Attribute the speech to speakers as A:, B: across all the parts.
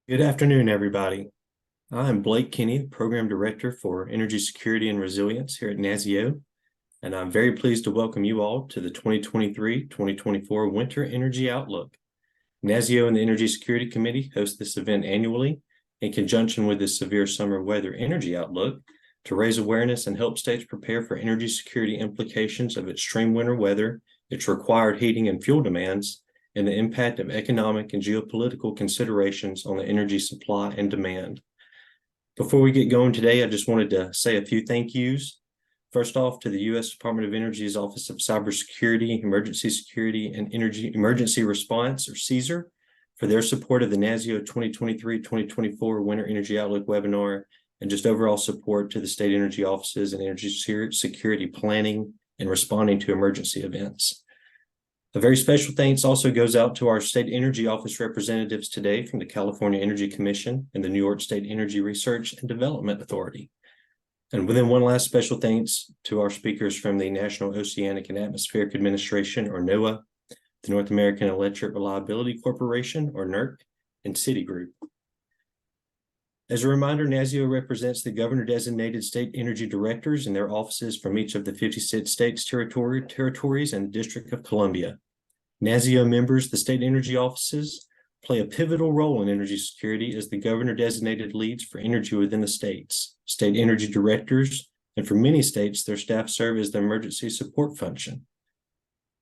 A: Good afternoon, everybody. I'm Blake Kinney, Program Director for Energy Security and Resilience here at NASEO, and I'm very pleased to welcome you all to the 2023-2024 Winter Energy Outlook. NASEO and the Energy Security Committee host this event annually in conjunction with the Severe Summer Weather Energy Outlook to raise awareness and help states prepare for energy security implications of extreme winter weather, its required heating and fuel demands, and the impact of economic and geopolitical considerations on the energy supply and demand. Before we get going today, I just wanted to say a few thank yous. First off, to the U.S. Department of Energy's Office of Cybersecurity, Emergency Security, and Energy Emergency Response, or CESER, for their support of the NASEO 2023-2024 Winter Energy Outlook webinar, and just overall support to the state energy offices and energy security planning and responding to emergency events. A very special thanks also goes out to our state energy office representatives today from the California Energy Commission and the New York State Energy Research and Development Authority. And within one last special thanks to our speakers from the National Oceanic and Atmospheric Administration, or NOAA, the North American Electric Reliability Corporation, or NERC, and Citigroup. As a reminder, NASEO represents the governor-designated state energy directors and their offices from each of the 56 states, territories, and the District of Columbia. NASEO members, the state energy offices, play a pivotal role in energy security as the governor-designated leads for energy within the states. State energy directors, and for many states, their staff serve as the emergency support function.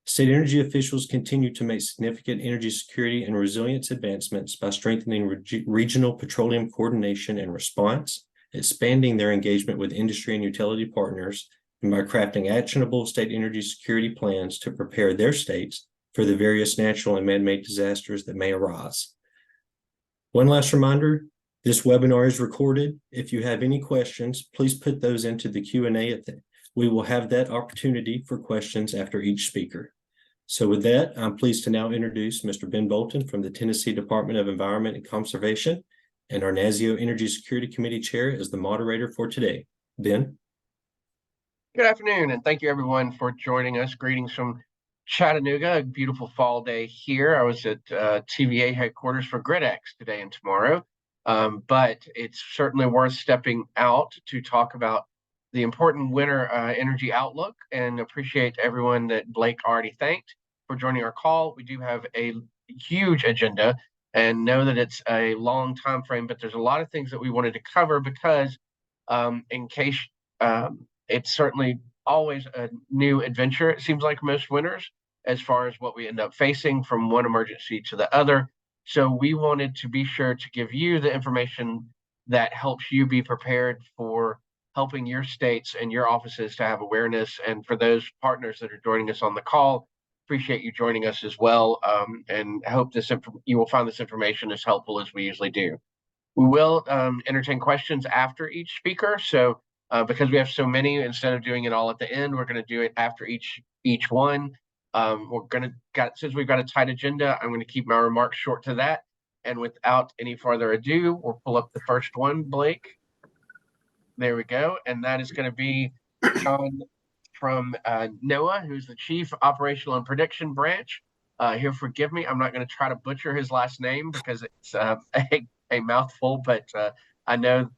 A: State energy officials continue to make significant energy security and resilience advancements by strengthening regional petroleum coordination and response, expanding their engagement with industry and utility partners, and by crafting actionable state energy security plans to prepare their states for the various natural and man-made disasters that may arise. One last reminder, this webinar is recorded. If you have any questions, please put those into the Q&A. We will have that opportunity for questions after each speaker. So with that, I'm pleased to now introduce Mr. Ben Bolton from the Tennessee Department of Environment and Conservation, and our NASEO Energy Security Committee Chair as the moderator for today. Ben?
B: Good afternoon, and thank you everyone for joining us. Greetings from Chattanooga, a beautiful fall day here. I was at TVA headquarters for GridX today and tomorrow, but it's certainly worth stepping out to talk about the important winter energy outlook, and appreciate everyone that Blake already thanked for joining our call. We do have a huge agenda and know that it's a long time frame, but there's a lot of things that we wanted to cover because in case it's certainly always a new adventure, it seems like most winters, as far as what we end up facing from one emergency to the other. So we wanted to be sure to give you the information that helps you be prepared for helping your states and your offices to have awareness. And for those partners that are joining us on the call, appreciate you joining us as well, and hope you will find this information as helpful as we usually do. We will entertain questions after each speaker. So because we have so many, instead of doing it all at the end, we're going to do it after each one. Since we've got a tight agenda, I'm going to keep my remarks short to that. And without any further ado, we'll pull up the first one, Blake. There we go. And that is going to be John from NOAA, who's the Chief Operational and Prediction Branch. He'll forgive me. I'm not going to try to butcher his last name because it's a mouthful, but I know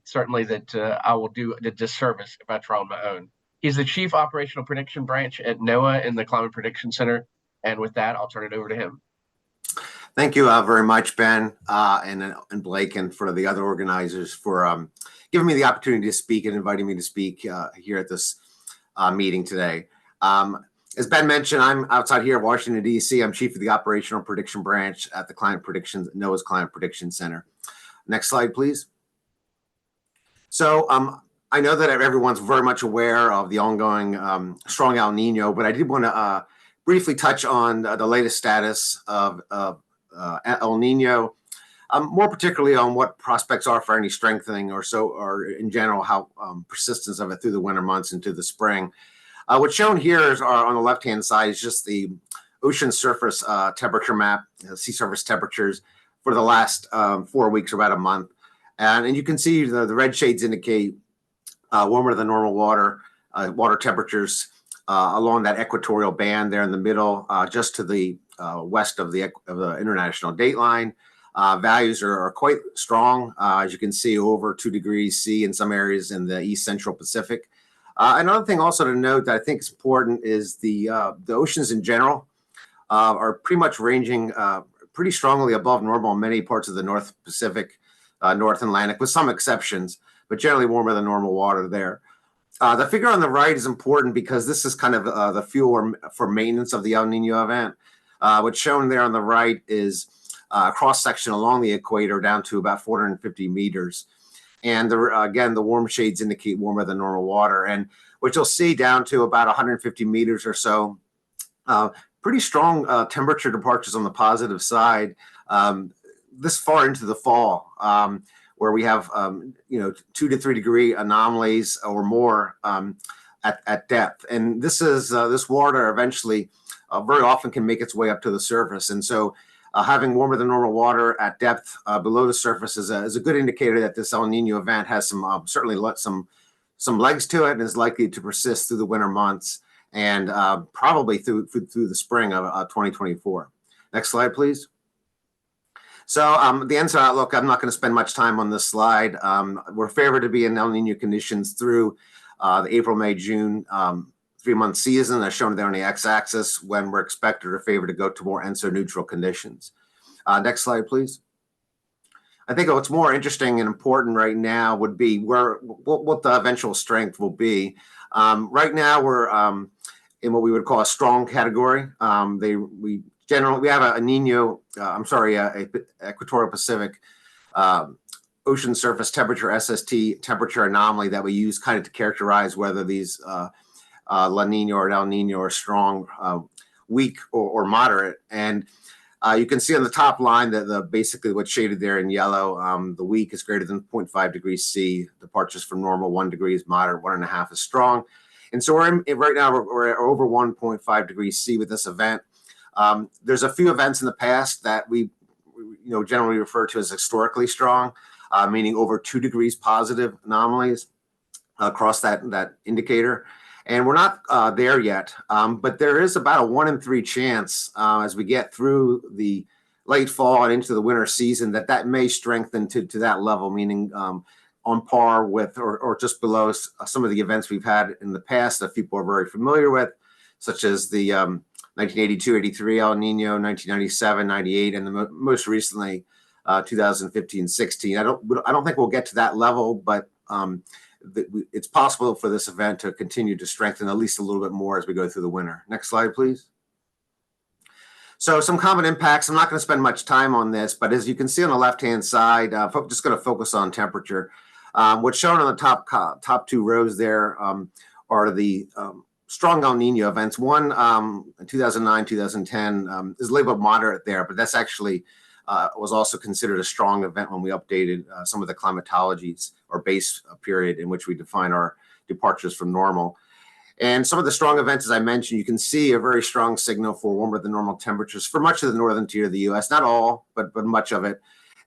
B: certainly that I will do a disservice if I try on my own. He's the Chief Operational Prediction Branch at NOAA in the Climate Prediction Center. And with that, I'll turn it over to him.
C: Thank you very much, Ben, and Blake, and for the other organizers for giving me the opportunity to speak and inviting me to speak here at this meeting today. As Ben mentioned, I'm outside here in Washington, D.C. I'm Chief of the Operational Prediction Branch at the NOAA's Climate Prediction Center. Next slide, please. So I know that everyone's very much aware of the ongoing strong El Nino, but I did want to briefly touch on the latest status of El Nino, more particularly on what prospects are for any strengthening or in general, how persistence of it through the winter months into the spring. What's shown here is on the left-hand side is just the ocean surface temperature map, sea surface temperatures for the last 4 weeks or about a month. And you can see the red shades indicate warmer than normal water temperatures along that equatorial band there in the middle, just to the west of the international date line. values are quite strong, as you can see, over 2 degrees C in some areas in the East Central Pacific. Another thing also to note that I think is important is the oceans in general are pretty much ranging pretty strongly above normal in many parts of the North Pacific, North Atlantic, with some exceptions, but generally warmer than normal water there. The figure on the right is important because this is kind of the fuel for maintenance of the El Nino event. What's shown there on the right is a cross-section along the equator down to about 450 meters. And again, the warm shades indicate warmer than normal water. And what you'll see down to about 150 meters or so, pretty strong temperature departures on the positive side this far into the fall, where we have 2 to 3 degree anomalies or more at depth. And this water eventually very often can make its way up to the surface. And so having warmer than normal water at depth below the surface is a good indicator that this El Nino event has certainly some legs to it and is likely to persist through the winter months and probably through the spring of 2024. Next slide, please. So the ENSO outlook, I'm not going to spend much time on this slide. We're favored to be in El Nino conditions through the April, May, June 3-month season, as shown there on the x-axis, when we're expected or favored to go to more ENSO neutral conditions. Next slide, please. I think what's more interesting and important right now would be what the eventual strength will be. Right now, we're in what we would call a strong category. We have a equatorial Pacific ocean surface temperature, SST temperature anomaly that we use kind of to characterize whether these La Nina or El Nino are strong, weak, or moderate. And you can see on the top line that basically what's shaded there in yellow, the weak is greater than 0.5 degrees C, departures from normal 1 degree is moderate, 1.5 is strong. And so right now we're over 1.5 degrees C with this event. There's a few events in the past that we generally refer to as historically strong, meaning over 2 degrees positive anomalies across that indicator. And we're not there yet, but there is about a 1 in 3 chance as we get through the late fall and into the winter season that may strengthen to that level, meaning on par with or just below some of the events we've had in the past that people are very familiar with, such as the 1982-83 El Nino, 1997-98, and the most recently 2015-16. I don't think we'll get to that level, but it's possible for this event to continue to strengthen at least a little bit more as we go through the winter. Next slide, please. So some common impacts. I'm not going to spend much time on this, but as you can see on the left-hand side, I'm just going to focus on temperature. What's shown on the top 2 rows there are the strong El Nino events. One in 2009, 2010 is labeled moderate there, but that's actually was also considered a strong event when we updated some of the climatologies or base period in which we define our departures from normal. And some of the strong events, as I mentioned, you can see a very strong signal for warmer than normal temperatures for much of the northern tier of the U.S. Not all, but much of it.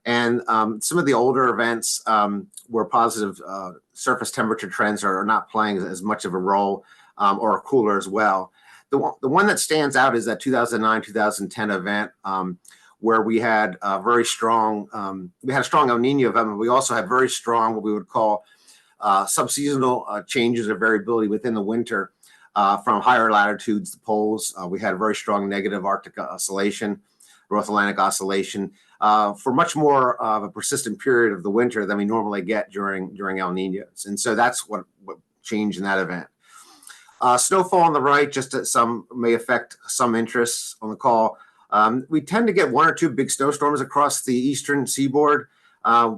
C: And some of the older events where positive surface temperature trends are not playing as much of a role or are cooler as well. The one that stands out is that 2009-2010 event where we had a very strong, a strong El Nino event, but we also had very strong what we would call subseasonal changes or variability within the winter from higher latitudes to poles. We had a very strong negative Arctic oscillation, North Atlantic oscillation for much more of a persistent period of the winter than we normally get during El Ninos. And so that's what changed in that event. Snowfall on the right, just some may affect some interests on the call. We tend to get 1 or 2 big snowstorms across the eastern seaboard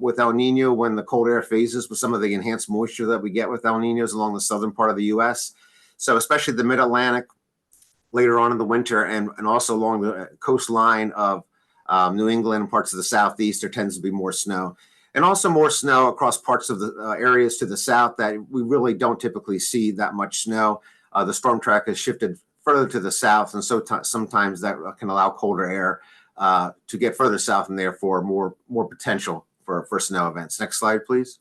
C: with El Nino when the cold air phases with some of the enhanced moisture that we get with El Ninos along the southern part of the U.S. So especially the mid-Atlantic later on in the winter and also along the coastline of New England and parts of the southeast, there tends to be more snow. And also more snow across parts of the areas to the south that we really don't typically see that much snow. The storm track has shifted further to the south, and so sometimes that can allow colder air to get further south and therefore more potential for snow events. Next slide, please.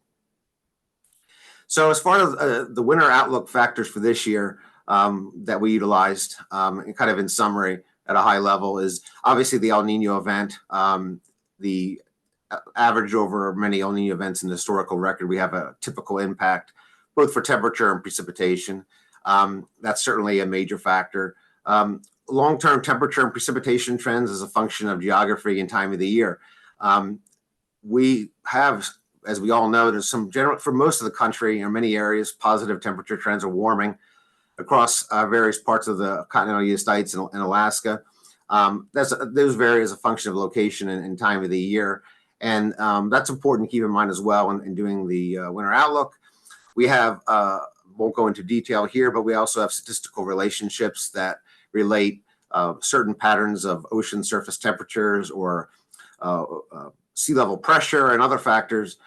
C: So as far as the winter outlook factors for this year that we utilized, and kind of in summary at a high level, is obviously the El Nino event, the averaged over many El Nino events in the historical record, we have a typical impact both for temperature and precipitation. That's certainly a major factor. Long-term temperature and precipitation trends is a function of geography and time of the year. We have, as we all know, there's some general, for most of the country or many areas, positive temperature trends are warming across various parts of the continental United States and Alaska. Those vary as a function of location and time of the year. And that's important to keep in mind as well in doing the winter outlook. We have, won't go into detail here, but we also have statistical relationships that relate certain patterns of ocean surface temperatures or sea level pressure and other factors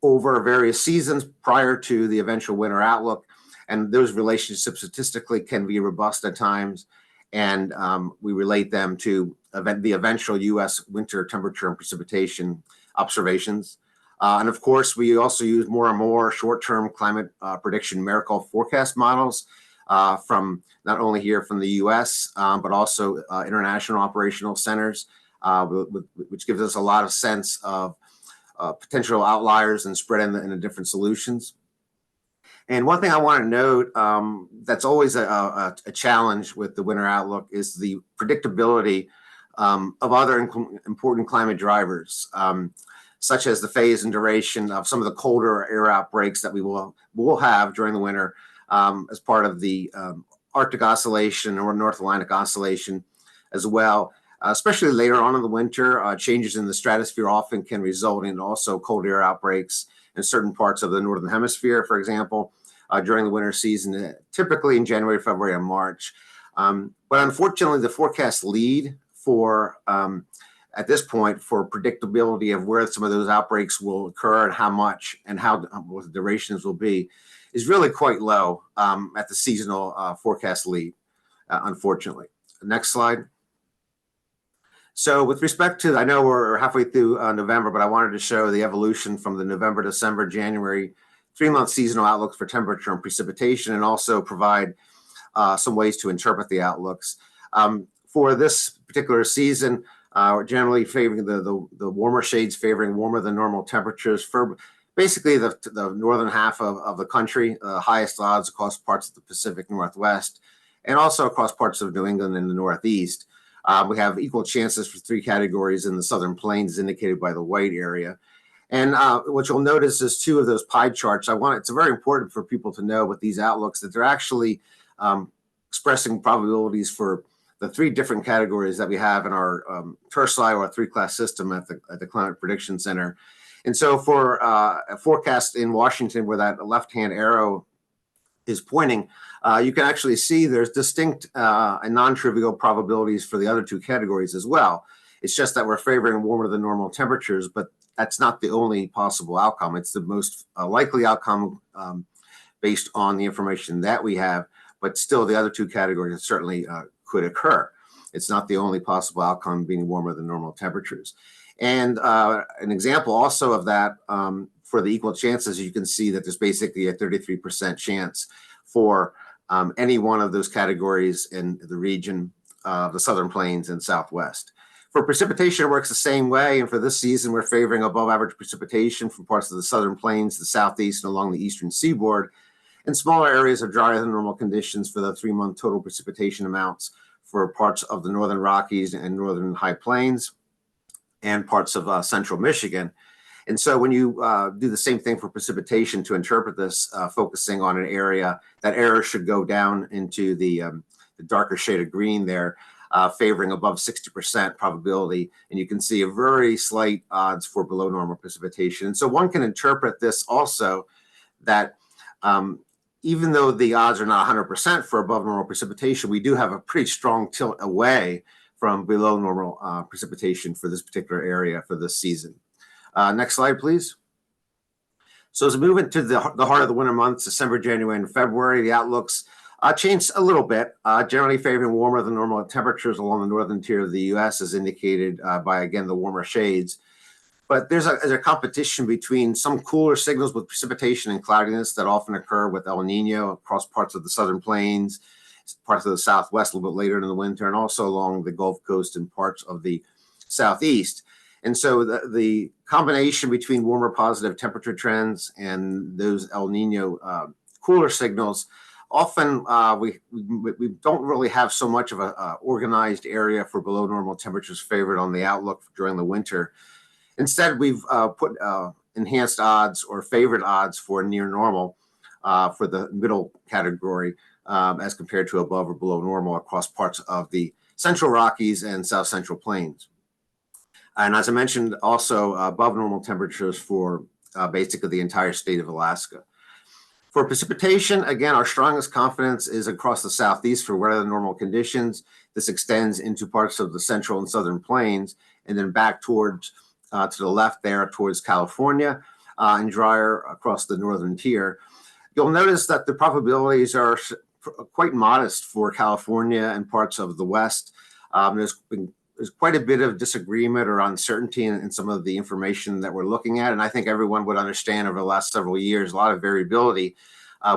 C: over various seasons prior to the eventual winter outlook. And those relationships statistically can be robust at times. And we relate them to the eventual U.S. winter temperature and precipitation observations. And of course, we also use more and more short-term climate prediction numerical forecast models from not only here from the U.S., but also international operational centers, which gives us a lot of sense of potential outliers and spread in the different solutions. And one thing I want to note that's always a challenge with the winter outlook is the predictability of other important climate drivers, such as the phase and duration of some of the colder air outbreaks that we will have during the winter as part of the Arctic Oscillation or North Atlantic Oscillation as well. Especially later on in the winter, changes in the stratosphere often can result in also cold air outbreaks in certain parts of the Northern Hemisphere, for example, during the winter season, typically in January, February, and March. But unfortunately, the forecast lead for, at this point, for predictability of where some of those outbreaks will occur and how much and what the durations will be is really quite low at the seasonal forecast lead, unfortunately. Next slide. So with respect to, I know we're halfway through November, but I wanted to show the evolution from the November, December, January 3-month seasonal outlooks for temperature and precipitation, and also provide some ways to interpret the outlooks. For this particular season, we're generally favoring the warmer shades, favoring warmer than normal temperatures for basically the northern half of the country, highest odds across parts of the Pacific Northwest, and also across parts of New England and the Northeast. We have equal chances for 3 categories in the Southern Plains, indicated by the white area. And what you'll notice is 2 of those pie charts. It's very important for people to know with these outlooks that they're actually expressing probabilities for the 3 different categories that we have in our TERSI or 3-class system at the Climate Prediction Center. And so for a forecast in Washington where that left-hand arrow is pointing, you can actually see there's distinct and non-trivial probabilities for the other 2 categories as well. It's just that we're favoring warmer than normal temperatures, but that's not the only possible outcome. It's the most likely outcome based on the information that we have, but still the other 2 categories certainly could occur. It's not the only possible outcome being warmer than normal temperatures. And an example also of that for the equal chances, you can see that there's basically a 33% chance for any one of those categories in the region of the Southern Plains and Southwest. For precipitation, it works the same way. And for this season, we're favoring above average precipitation from parts of the Southern Plains, the Southeast, and along the Eastern Seaboard, and smaller areas of drier than normal conditions for the 3-month total precipitation amounts for parts of the Northern Rockies and Northern High Plains and parts of Central Michigan. And so when you do the same thing for precipitation to interpret this, focusing on an area, that error should go down into the darker shade of green there, favoring above 60% probability. And you can see a very slight odds for below normal precipitation. And so one can interpret this also that even though the odds are not 100% for above normal precipitation, we do have a pretty strong tilt away from below normal precipitation for this particular area for this season. Next slide, please. So as we move into the heart of the winter months, December, January, and February, the outlooks changed a little bit, generally favoring warmer than normal temperatures along the northern tier of the U.S., as indicated by, again, the warmer shades. But there's a competition between some cooler signals with precipitation and cloudiness that often occur with El Nino across parts of the Southern Plains, parts of the Southwest a little bit later in the winter, and also along the Gulf Coast and parts of the Southeast. And so the combination between warmer positive temperature trends and those El Nino cooler signals, often we don't really have so much of a organized area for below normal temperatures favored on the outlook during the winter. Instead, we've put enhanced odds or favored odds for near normal for the middle category as compared to above or below normal across parts of the Central Rockies and South Central Plains. And as I mentioned, also above normal temperatures for basically the entire state of Alaska. For precipitation, again, our strongest confidence is across the southeast for weather normal conditions. This extends into parts of the central and southern plains, and then back towards to the left there towards California and drier across the northern tier. You'll notice that the probabilities are quite modest for California and parts of the west. There's quite a bit of disagreement or uncertainty in some of the information that we're looking at. And I think everyone would understand over the last several years, a lot of variability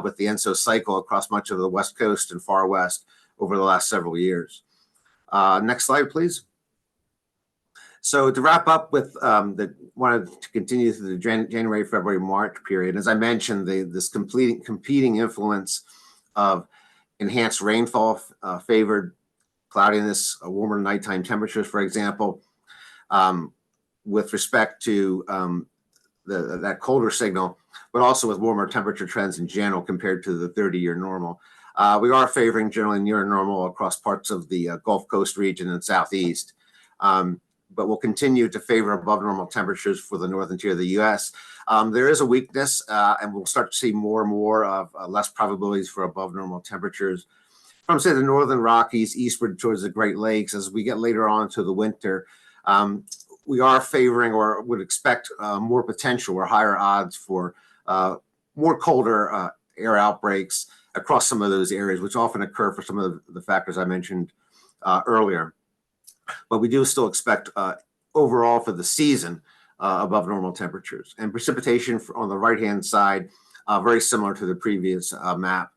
C: with the NASEO cycle across much of the West Coast and far west over the last several years. Next slide, please. So to wrap up with wanted to continue through the January, February, March period. As I mentioned, this competing influence of enhanced rainfall favored cloudiness, warmer nighttime temperatures, for example, with respect to that colder signal, but also with warmer temperature trends in general compared to the 30-year normal. We are favoring generally near normal across parts of the Gulf Coast region and southeast, but we'll continue to favor above normal temperatures for the northern tier of the U.S. There is a weakness, and we'll start to see more and more of less probabilities for above normal temperatures from, say, the northern Rockies eastward towards the Great Lakes. As we get later on to the winter, we are favoring or would expect more potential or higher odds for more colder air outbreaks across some of those areas, which often occur for some of the factors I mentioned earlier. But we do still expect overall for the season above normal temperatures. And precipitation on the right-hand side, very similar to the previous map.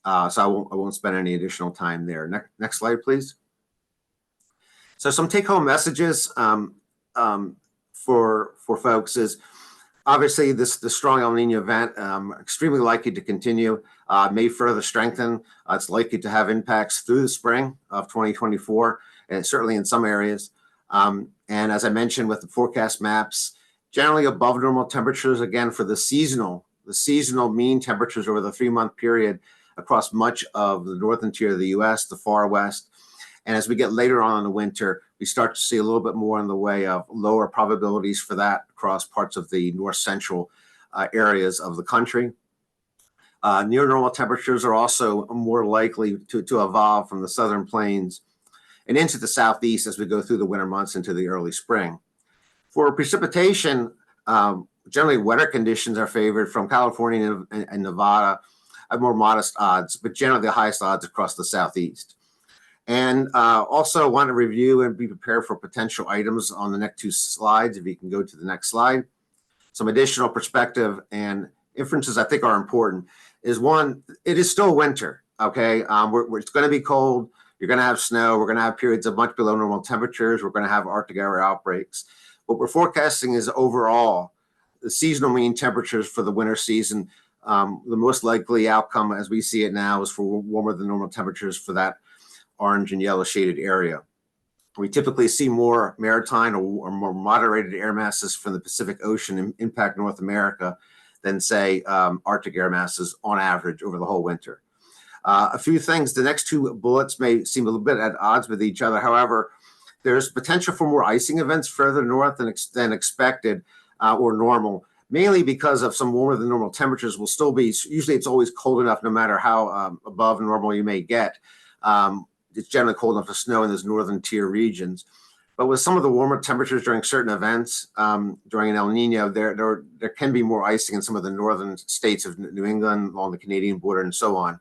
C: So I won't spend any additional time there. Next slide, please. So some take-home messages for folks is obviously the strong El Nino event extremely likely to continue, may further strengthen. It's likely to have impacts through the spring of 2024, and certainly in some areas. And as I mentioned with the forecast maps, generally above normal temperatures again for the seasonal mean temperatures over the 3-month period across much of the northern tier of the U.S., the far west. And as we get later on in the winter, we start to see a little bit more in the way of lower probabilities for that across parts of the north central areas of the country. Near normal temperatures are also more likely to evolve from the southern plains and into the southeast as we go through the winter months into the early spring. For precipitation, generally wetter conditions are favored from California and Nevada at more modest odds, but generally the highest odds across the southeast. And also want to review and be prepared for potential items on the next 2 slides. If you can go to the next slide. Some additional perspective and inferences I think are important is one, it is still winter, okay? It's going to be cold. You're going to have snow. We're going to have periods of much below normal temperatures. We're going to have Arctic area outbreaks. What we're forecasting is overall the seasonal mean temperatures for the winter season. The most likely outcome as we see it now is for warmer than normal temperatures for that orange and yellow shaded area. We typically see more maritime or more moderated air masses from the Pacific Ocean impact North America than, say, Arctic air masses on average over the whole winter. A few things, the next 2 bullets may seem a little bit at odds with each other. However, there's potential for more icing events further north than expected or normal, mainly because of some warmer than normal temperatures will still be, usually it's always cold enough no matter how above normal you may get. It's generally cold enough to snow in those northern tier regions. But with some of the warmer temperatures during certain events, during an El Nino, there can be more icing in some of the northern states of New England, along the Canadian border, and so on.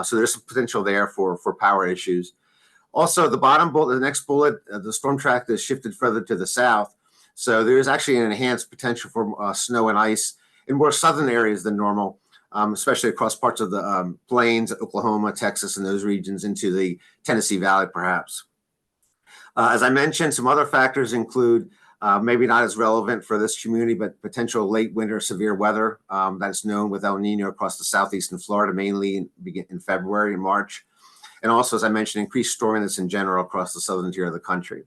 C: So there's some potential there for power issues. Also, the bottom bullet, the next bullet, the storm track is shifted further to the south. So there is actually an enhanced potential for snow and ice in more southern areas than normal, especially across parts of the plains, Oklahoma, Texas, and those regions into the Tennessee Valley, perhaps. As I mentioned, some other factors include Maybe not as relevant for this community, but potential late winter severe weather that's known with El Nino across the southeastern Florida, mainly in February and March. And also, as I mentioned, increased storminess in general across the southern tier of the country.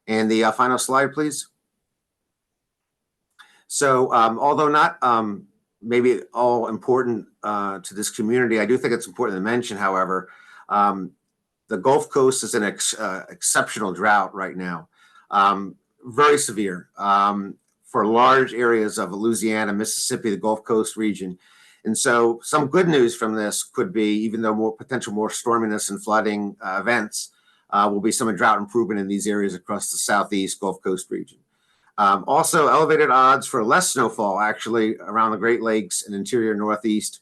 C: And the final slide, please. So although not maybe all important to this community, I do think it's important to mention, however, the Gulf Coast is in exceptional drought right now, very severe for large areas of Louisiana, Mississippi, the Gulf Coast region. And so some good news from this could be, even though more storminess and flooding events, will be some drought improvement in these areas across the southeast Gulf Coast region. Also, elevated odds for less snowfall actually around the Great Lakes and interior Northeast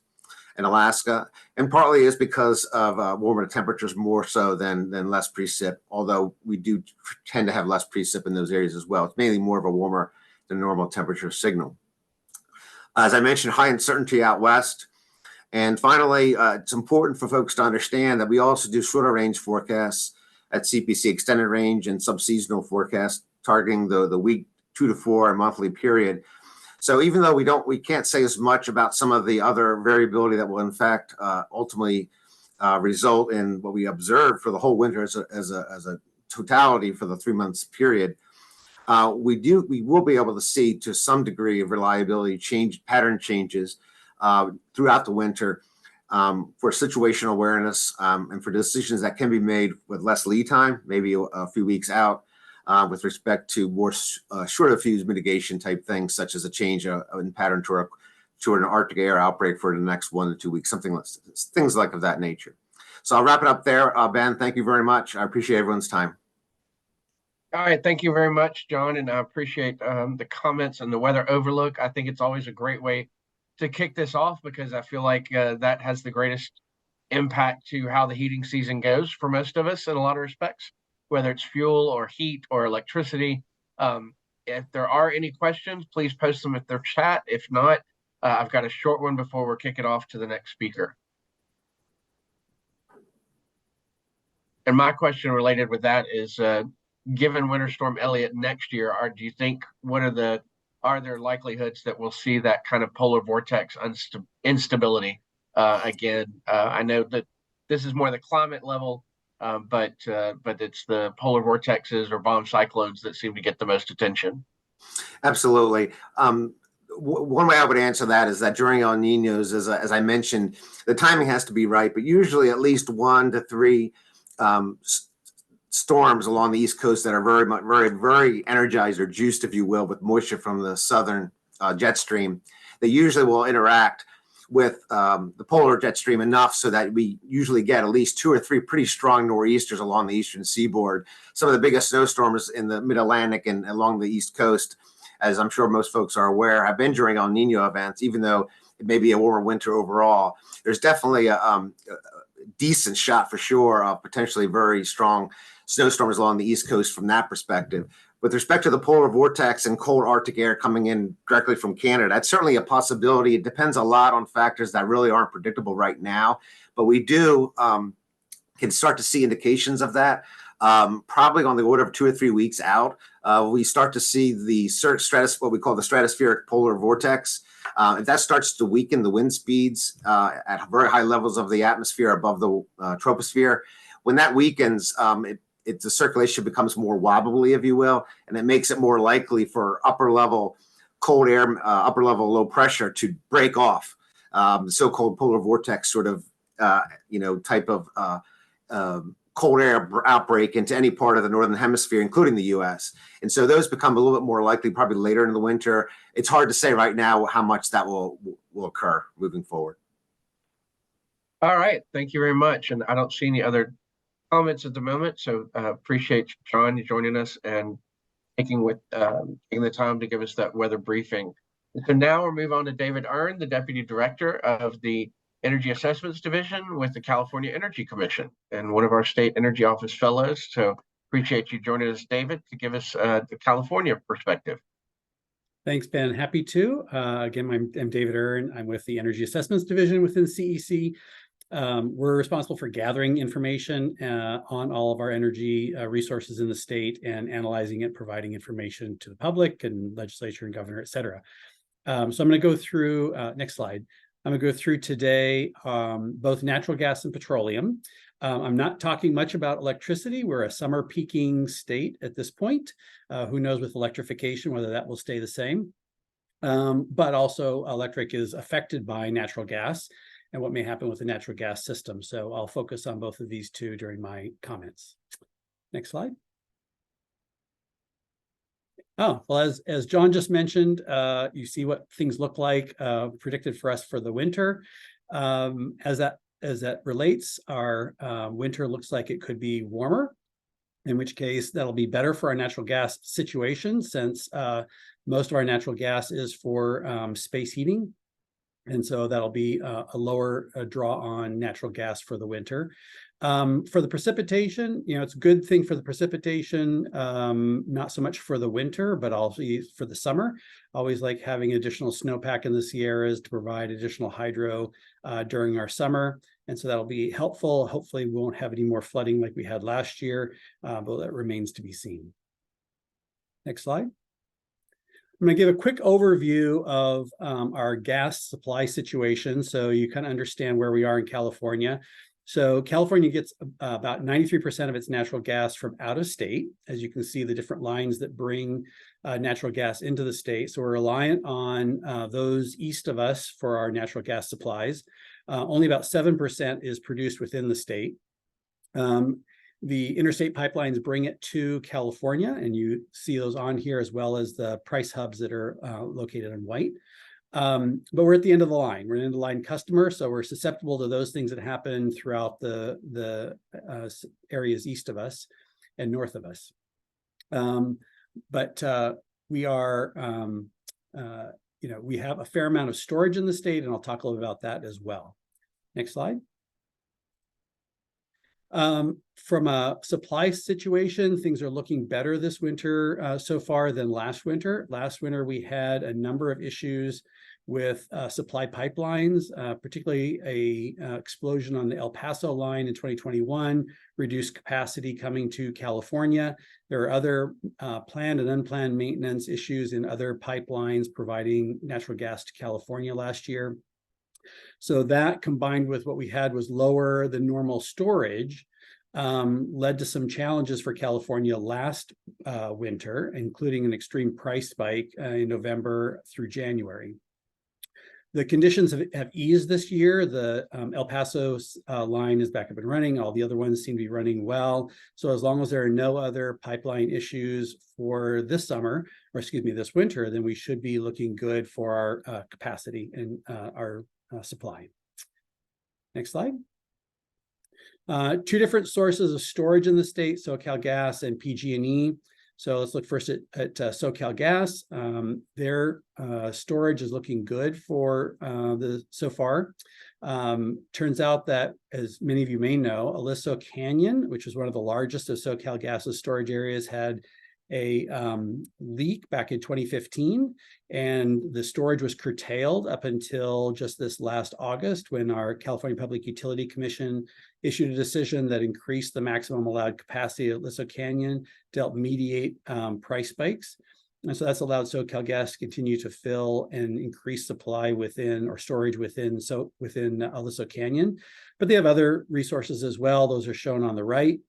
C: and Alaska, and partly is because of warmer temperatures more so than less precip, although we do tend to have less precip in those areas as well. It's mainly more of a warmer than normal temperature signal. As I mentioned, high uncertainty out west. And finally, it's important for folks to understand that we also do shorter range forecasts at CPC, extended range and subseasonal forecasts targeting the week 2 to 4 and monthly period. So even though we can't say as much about some of the other variability that will in fact ultimately result in what we observe for the whole winter as a totality for the 3 months period, we will be able to see to some degree of reliability pattern changes throughout the winter for situational awareness and for decisions that can be made with less lead time, maybe a few weeks out, with respect to more shorter fuse mitigation type things, such as a change in pattern to an Arctic air outbreak for the next 1 to 2 weeks, things like of that nature. So I'll wrap it up there. Ben, thank you very much. I appreciate everyone's time.
B: All right, thank you very much, John, and I appreciate the comments and the weather overlook. I think it's always a great way to kick this off because I feel like that has the greatest impact to how the heating season goes for most of us in a lot of respects, whether it's fuel or heat or electricity. If there are any questions, please post them at their chat. If not, I've got a short one before we're kicking off to the next speaker. And my question related with that is, given Winter Storm Elliott next year, do you think are there likelihoods that we'll see that kind of polar vortex instability again? I know that this is more the climate level, but it's the polar vortexes or bomb cyclones that seem to get the most attention.
C: Absolutely. One way I would answer that is that during El Ninos, as I mentioned, the timing has to be right, but usually at least 1 to 3 storms along the East Coast that are very energized or juiced, if you will, with moisture from the southern jet stream. They usually will interact with the polar jet stream enough so that we usually get at least 2 or 3 pretty strong nor'easters along the eastern seaboard. Some of the biggest snowstorms in the mid-Atlantic and along the East Coast, as I'm sure most folks are aware, have been during El Nino events, even though it may be a warmer winter overall. There's definitely a decent shot for sure of potentially very strong snowstorms along the East Coast from that perspective. With respect to the polar vortex and cold Arctic air coming in directly from Canada, that's certainly a possibility. It depends a lot on factors that really aren't predictable right now, but we do can start to see indications of that. Probably on the order of 2 or 3 weeks out, we start to see the what we call the stratospheric polar vortex. If that starts to weaken the wind speeds at very high levels of the atmosphere above the troposphere, when that weakens, the circulation becomes more wobbly, if you will, and it makes it more likely for upper level cold air, upper level low pressure to break off. The so-called polar vortex sort of, type of cold air outbreak into any part of the northern hemisphere, including the U.S. And so those become a little bit more likely probably later in the winter. It's hard to say right now how much that will occur moving forward.
B: All right, thank you very much. And I don't see any other comments at the moment, so appreciate John joining us and taking the time to give us that weather briefing. And so now we'll move on to David Earn, the Deputy Director of the Energy Assessments Division with the California Energy Commission and one of our State Energy Office fellows. So appreciate you joining us, David, to give us the California perspective.
D: Thanks, Ben. Happy to. Again, I'm David Earn. I'm with the Energy Assessments Division within CEC. We're responsible for gathering information on all of our energy resources in the state and analyzing it, providing information to the public and legislature and governor, et cetera. So I'm going to go through, next slide. I'm going to go through today both natural gas and petroleum. I'm not talking much about electricity. We're a summer peaking state at this point. Who knows with electrification whether that will stay the same. But also electric is affected by natural gas and what may happen with the natural gas system. So I'll focus on both of these two during my comments. Next slide. Oh, well, as John just mentioned, you see what things look like predicted for us for the winter. As that relates, our winter looks like it could be warmer, in which case that'll be better for our natural gas situation, since most of our natural gas is for space heating. And so that'll be a lower draw on natural gas for the winter. For the precipitation, it's a good thing for the precipitation, not so much for the winter, but also for the summer. Always like having additional snowpack in the Sierras to provide additional hydro during our summer. And so that'll be helpful. Hopefully we won't have any more flooding like we had last year, but that remains to be seen. Next slide. I'm going to give a quick overview of our gas supply situation so you kind of understand where we are in California. So California gets about 93% of its natural gas from out of state. As you can see, the different lines that bring natural gas into the state. So we're reliant on those east of us for our natural gas supplies. Only about 7% is produced within the state. The interstate pipelines bring it to California, and you see those on here, as well as the price hubs that are located in white. But we're at the end of the line. We're an end of the line customer, so we're susceptible to those things that happen throughout the areas east of us and north of us. But we are, we have a fair amount of storage in the state, and I'll talk a little bit about that as well. Next slide. From a supply situation, things are looking better this winter so far than last winter. Last winter, we had a number of issues with supply pipelines, particularly a explosion on the El Paso line in 2021, reduced capacity coming to California. There are other planned and unplanned maintenance issues in other pipelines providing natural gas to California last year. So that, combined with what we had was lower than normal storage, led to some challenges for California last winter, including an extreme price spike in November through January. The conditions have eased this year. The El Paso line is back up and running. All the other ones seem to be running well. So as long as there are no other pipeline issues for this summer, or excuse me, this winter, then we should be looking good for our capacity and our supply. Next slide. Two different sources of storage in the state, SoCalGas and PG&E. So let's look first at SoCalGas. Their storage is looking good for so far. Turns out that, as many of you may know, Aliso Canyon, which is one of the largest of SoCalGas's storage areas, had a leak back in 2015, and the storage was curtailed up until just this last August, when our California Public Utility Commission issued a decision that increased the maximum allowed capacity at Aliso Canyon to help mediate price spikes. And so that's allowed SoCalGas to continue to fill and increase supply within, or storage within Aliso Canyon. But they have other resources as well. Those are shown on the right.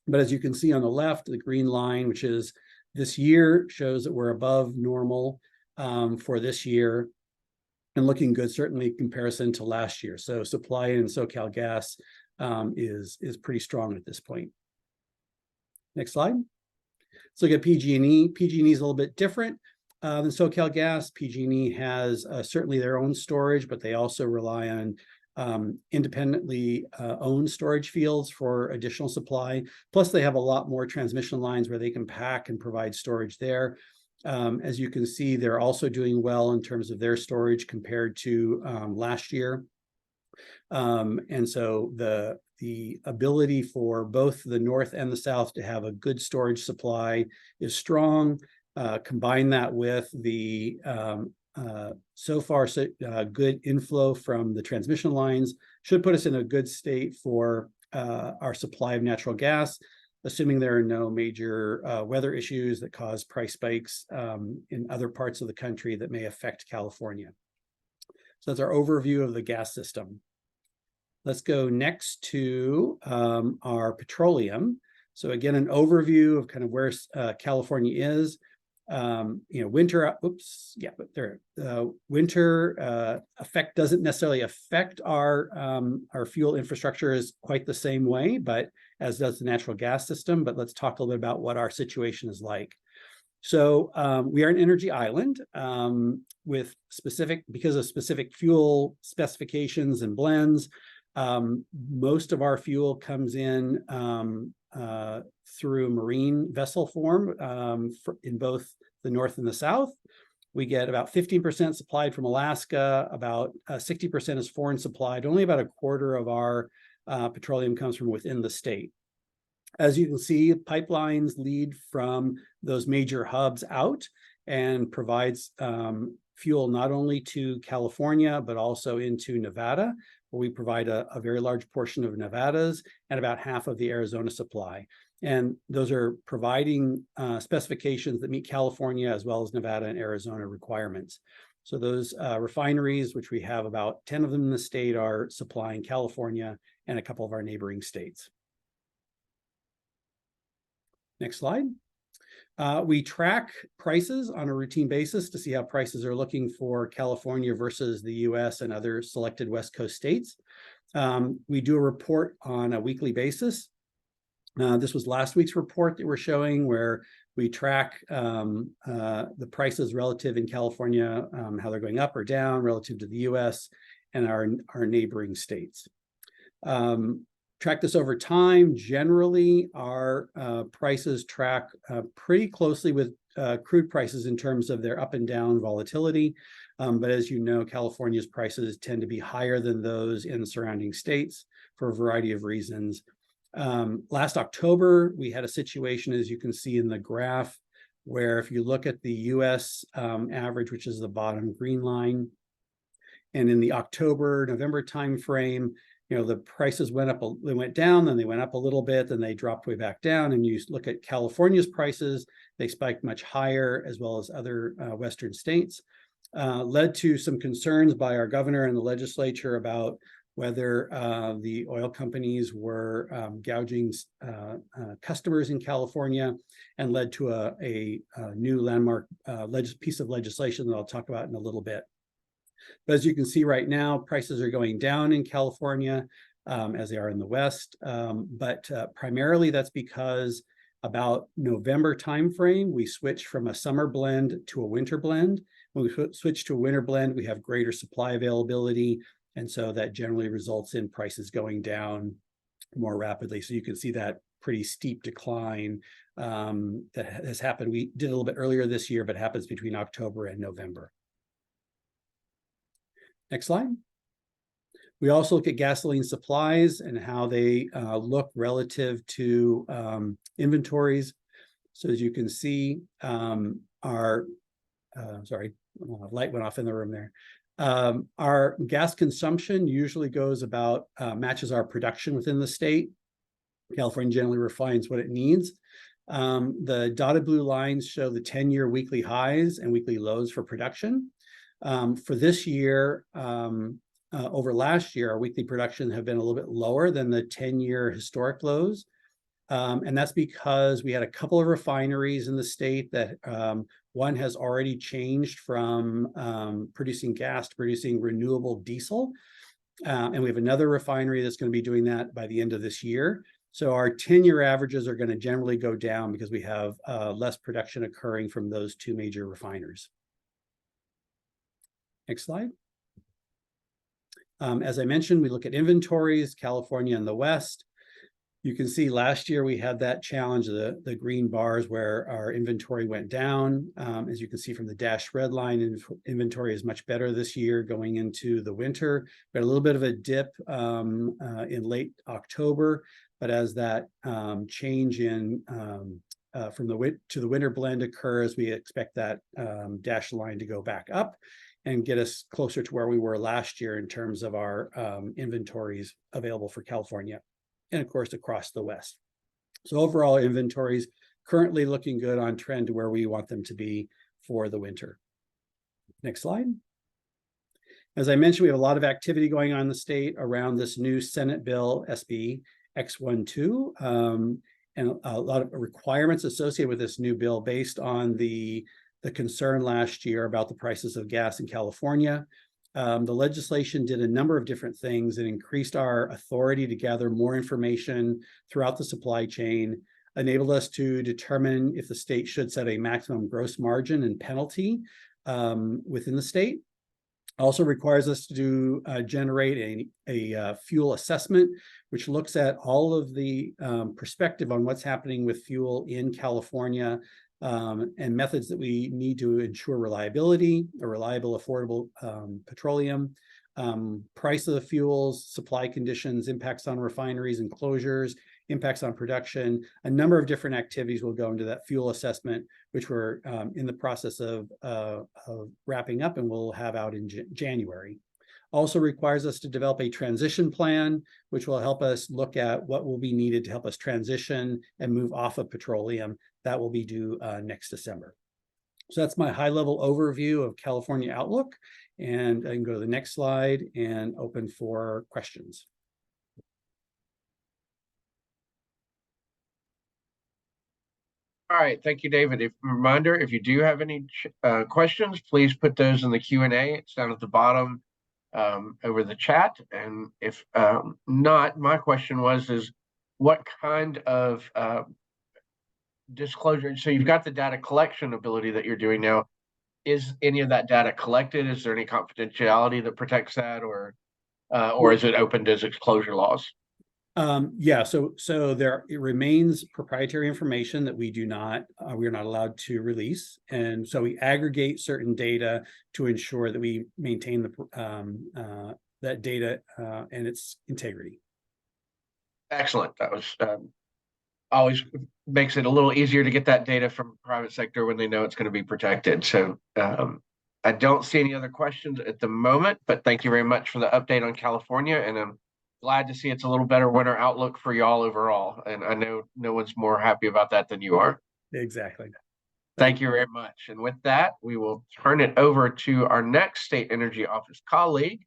D: But as you can see on the left, the green line, which is this year, shows that we're above normal for this year and looking good, certainly in comparison to last year. So supply in SoCalGas is pretty strong at this point. Next slide. Let's look at PG&E. PG&E is a little bit different than SoCalGas. PG&E has certainly their own storage, but they also rely on independently owned storage fields for additional supply. Plus, they have a lot more transmission lines where they can pack and provide storage there. As you can see, they're also doing well in terms of their storage compared to last year. And so the ability for both the North and the South to have a good storage supply is strong. Combine that with the so far, good inflow from the transmission lines should put us in a good state for our supply of natural gas, assuming there are no major weather issues that cause price spikes in other parts of the country that may affect California. So that's our overview of the gas system. Let's go next to our petroleum. So again, an overview of kind of where California is. Winter, winter effect doesn't necessarily affect our fuel infrastructure is quite the same way, but as does the natural gas system. But let's talk a little bit about what our situation is like. So we are an energy island with because of specific fuel specifications and blends. Most of our fuel comes in through marine vessel form in both the north and the south. We get about 15% supplied from Alaska, about 60% is foreign supplied. Only about a quarter of our petroleum comes from within the state. As you can see, pipelines lead from those major hubs out and provides fuel not only to California, but also into Nevada, where we provide a very large portion of Nevada's and about half of the Arizona supply. And those are providing specifications that meet California as well as Nevada and Arizona requirements. So those refineries, which we have about 10 of them in the state, are supplying California and a couple of our neighboring states. Next slide. We track prices on a routine basis to see how prices are looking for California versus the US and other selected West Coast states. We do a report on a weekly basis. This was last week's report that we're showing where we track the prices relative in California, how they're going up or down relative to the US and our neighboring states. Track this over time. Generally, our prices track pretty closely with crude prices in terms of their up and down volatility. But as you know, California's prices tend to be higher than those in the surrounding states for a variety of reasons. Last October, we had a situation, as you can see in the graph, where if you look at the US average, which is the bottom green line, and in the October-November timeframe, the prices went up, they went down, then they went up a little bit, then they dropped way back down. And you look at California's prices, they spiked much higher, as well as other Western states. Led to some concerns by our governor and the legislature about whether the oil companies were gouging customers in California, and led to a new landmark piece of legislation that I'll talk about in a little bit. But as you can see right now, prices are going down in California as they are in the West. But primarily that's because about November timeframe, we switched from a summer blend to a winter blend. When we switch to a winter blend, we have greater supply availability. And so that generally results in prices going down more rapidly. So you can see that pretty steep decline that has happened. We did a little bit earlier this year, but it happens between October and November. Next slide. We also look at gasoline supplies and how they look relative to inventories. So as you can see, light went off in the room there. Our gas consumption usually goes about, matches our production within the state. California generally refines what it needs. The dotted blue lines show the 10-year weekly highs and weekly lows for production. For this year, over last year, our weekly production have been a little bit lower than the 10-year historic lows. And that's because we had a couple of refineries in the state that one has already changed from producing gas to producing renewable diesel. And we have another refinery that's going to be doing that by the end of this year. So our 10-year averages are going to generally go down because we have less production occurring from those two major refiners. Next slide. As I mentioned, we look at inventories, California and the West. You can see last year we had that challenge, the green bars where our inventory went down. As you can see from the dashed red line, inventory is much better this year going into the winter. We had a little bit of a dip in late October, but as that change in from the winter blend occurs, we expect that dashed line to go back up and get us closer to where we were last year in terms of our inventories available for California and of course across the West. So overall inventories currently looking good, on trend to where we want them to be for the winter. Next slide. As I mentioned, we have a lot of activity going on in the state around this new Senate bill, SB X12, and a lot of requirements associated with this new bill based on the concern last year about the prices of gas in California. The legislation did a number of different things and increased our authority to gather more information throughout the supply chain, enabled us to determine if the state should set a maximum gross margin and penalty within the state. Also requires us to generate a fuel assessment, which looks at all of the perspective on what's happening with fuel in California and methods that we need to ensure reliability, a reliable, affordable petroleum, price of the fuels, supply conditions, impacts on refineries and closures, impacts on production. A number of different activities will go into that fuel assessment, which we're in the process of wrapping up and we'll have out in January. Also requires us to develop a transition plan, which will help us look at what will be needed to help us transition and move off of petroleum. That will be due next December. So that's my high-level overview of California outlook. And I can go to the next slide and open for questions.
B: All right, thank you, David. Reminder, if you do have any questions, please put those in the Q&A. It's down at the bottom over the chat. And if not, my question is what kind of disclosure? So you've got the data collection ability that you're doing now. Is any of that data collected? Is there any confidentiality that protects that, or is it open to disclosure laws?
D: Yeah, so it remains proprietary information that we are not allowed to release, and so we aggregate certain data to ensure that we maintain that data and its integrity.
B: Excellent. That was always makes it a little easier to get that data from private sector when they know it's going to be protected. So I don't see any other questions at the moment, but thank you very much for the update on California, and I'm glad to see it's a little better winter outlook for y'all overall. And I know no one's more happy about that than you are.
D: Exactly.
B: Thank you very much. And with that, we will turn it over to our next State Energy Office colleague,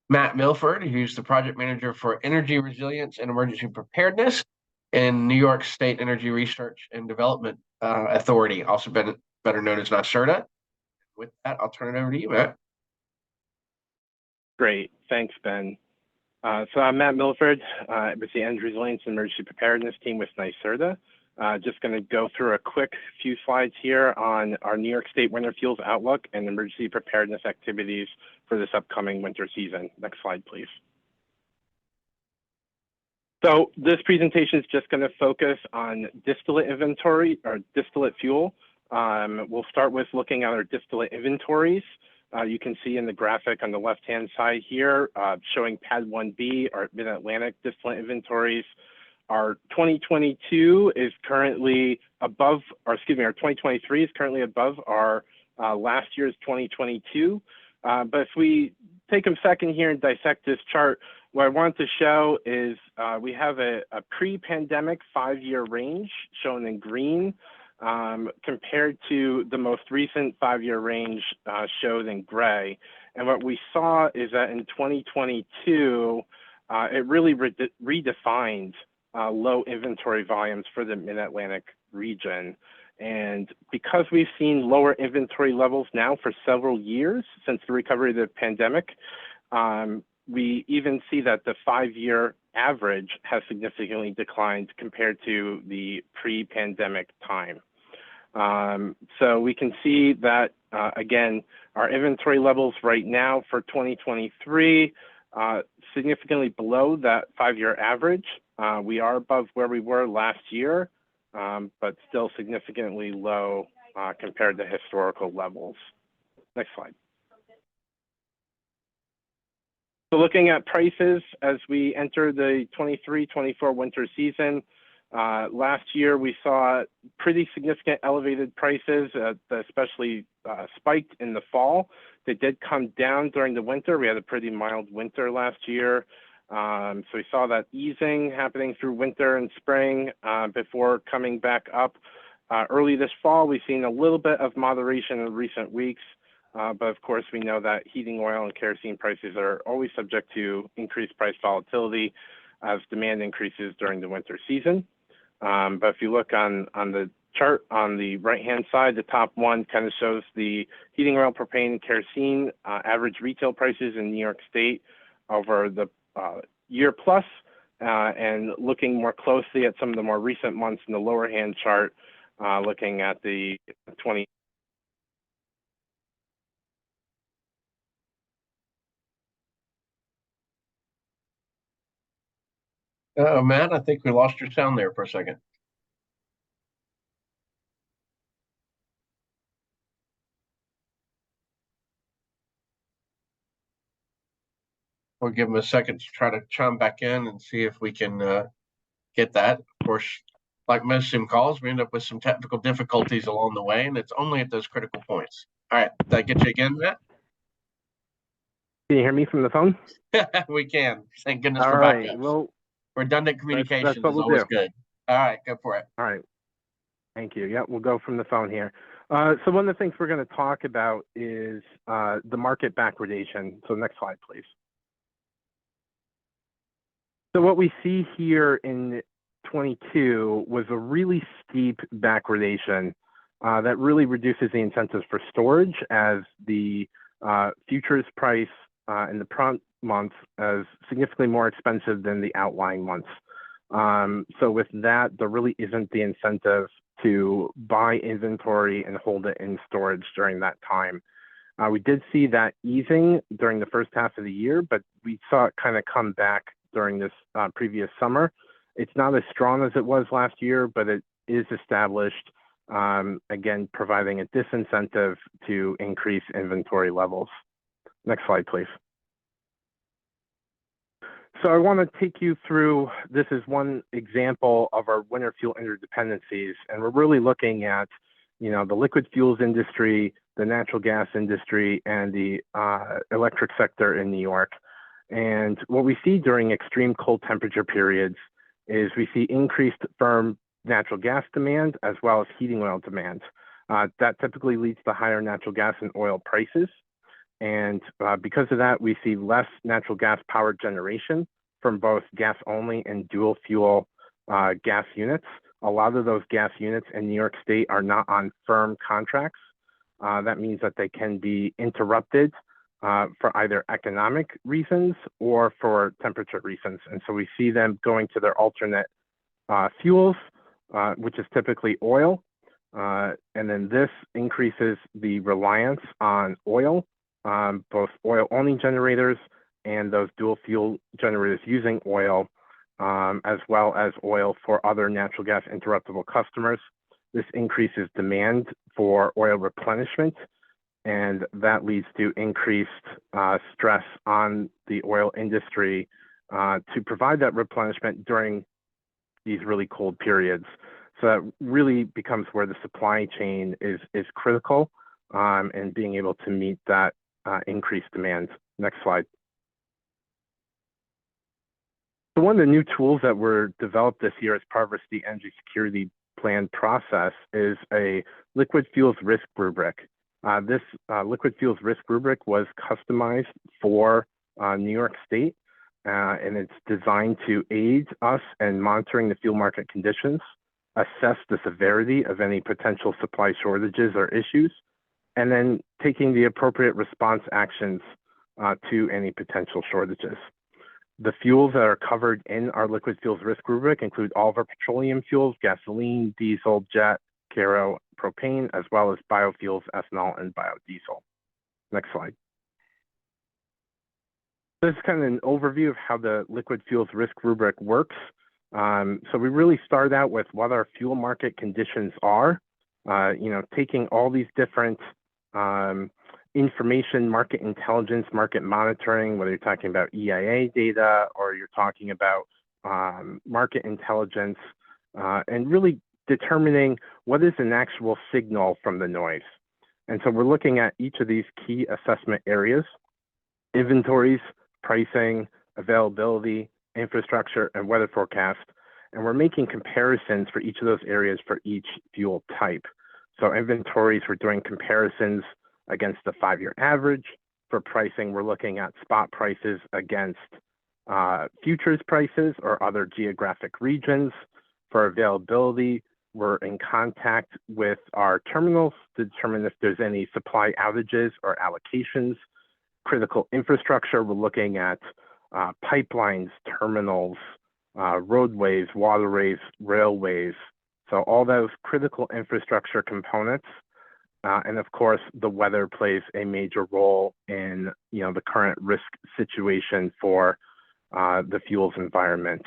B: Matt Milford, who's the project manager for energy resilience and emergency preparedness in New York State Energy Research and Development Authority, also better known as NYSERDA. With that, I'll turn it over to you, Matt.
E: Great. Thanks, Ben. So I'm Matt Milford with the Energy Resilience and Emergency Preparedness team with NYSERDA. Just going to go through a quick few slides here on our New York State winter fuels outlook and emergency preparedness activities for this upcoming winter season. Next slide, please. So this presentation is just going to focus on distillate inventory or distillate fuel. We'll start with looking at our distillate inventories. You can see in the graphic on the left-hand side here, showing Pad 1B, our Mid-Atlantic distillate inventories. Our 2022 is currently above, or excuse me, our 2023 is currently above our last year's 2022. But if we take a second here and dissect this chart, what I want to show is we have a pre-pandemic 5-year range shown in green, compared to the most recent 5-year range shown in gray. And what we saw is that in 2022, it really redefined low inventory volumes for the Mid-Atlantic region. And because we've seen lower inventory levels now for several years since the recovery of the pandemic, we even see that the 5-year average has significantly declined compared to the pre-pandemic time. So we can see that, again, our inventory levels right now for 2023, significantly below that 5-year average. We are above where we were last year, but still significantly low compared to historical levels. Next slide. So looking at prices as we enter the 23-24 winter season, Last year, we saw pretty significant elevated prices, that especially spiked in the fall. They did come down during the winter. We had a pretty mild winter last year. So we saw that easing happening through winter and spring before coming back up. Early this fall, we've seen a little bit of moderation in recent weeks. But of course, we know that heating oil and kerosene prices are always subject to increased price volatility as demand increases during the winter season. But if you look on the chart on the right-hand side, the top one kind of shows the heating oil, propane, and kerosene average retail prices in New York State over the year plus, and looking more closely at some of the more recent months in the lower hand chart, looking at the 20.
B: Oh, Matt, I think we lost your sound there for a second. We'll give him a second to try to chime back in and see if we can get that. Of course, like most Zoom calls, we end up with some technical difficulties along the way, and it's only at those critical points. All right, did I get you again, Matt?
E: Can you hear me from the phone?
B: We can. Thank goodness
E: All
B: for
E: right.
B: backups.
E: Well,
B: Redundant communication
E: that's what
B: is
E: we'll
B: always
E: do.
B: good. All right, go for it.
E: All right. Thank you. Yeah, we'll go from the phone here. So one of the things we're going to talk about is the market backwardation. So next slide, please. So what we see here in 22 was a really steep backwardation that really reduces the incentives for storage, as the futures price in the prompt months is significantly more expensive than the outlying months. So with that, there really isn't the incentive to buy inventory and hold it in storage during that time. We did see that easing during the first half of the year, but we saw it kind of come back during this previous summer. It's not as strong as it was last year, but it is established, again, providing a disincentive to increase inventory levels. Next slide, please. So I want to take you through, this is one example of our winter fuel interdependencies, and we're really looking at, you know, the liquid fuels industry, the natural gas industry, and the electric sector in New York. And what we see during extreme cold temperature periods is we see increased firm natural gas demand as well as heating oil demand. That typically leads to higher natural gas and oil prices. And because of that, we see less natural gas power generation from both gas only and dual fuel gas units. A lot of those gas units in New York State are not on firm contracts. That means that they can be interrupted for either economic reasons or for temperature reasons. And so we see them going to their alternate fuels, which is typically oil. And then this increases the reliance on oil, both oil-only generators and those dual fuel generators using oil, as well as oil for other natural gas interruptible customers. This increases demand for oil replenishment, and that leads to increased stress on the oil industry to provide that replenishment during these really cold periods. So that really becomes where the supply chain is critical, and being able to meet that increased demand. Next slide. So one of the new tools that were developed this year as part of the Energy Security Plan process is a liquid fuels risk rubric. This liquid fuels risk rubric was customized for New York State, and it's designed to aid us in monitoring the fuel market conditions, assess the severity of any potential supply shortages or issues, and then taking the appropriate response actions to any potential shortages. The fuels that are covered in our liquid fuels risk rubric include all of our petroleum fuels, gasoline, diesel, jet, kero, propane, as well as biofuels, ethanol, and biodiesel. Next slide. This is kind of an overview of how the liquid fuels risk rubric works. So we really start out with what our fuel market conditions are, taking all these different information, market intelligence, market monitoring, whether you're talking about EIA data or you're talking about market intelligence, and really determining what is an actual signal from the noise. And so we're looking at each of these key assessment areas: inventories, pricing, availability, infrastructure, and weather forecast. And we're making comparisons for each of those areas for each fuel type. So inventories, we're doing comparisons against the 5-year average. For pricing, we're looking at spot prices against futures prices or other geographic regions. For availability, we're in contact with our terminals to determine if there's any supply outages or allocations. Critical infrastructure, we're looking at pipelines, terminals, roadways, waterways, railways. So all those critical infrastructure components. And of course, the weather plays a major role in the current risk situation for the fuels environment.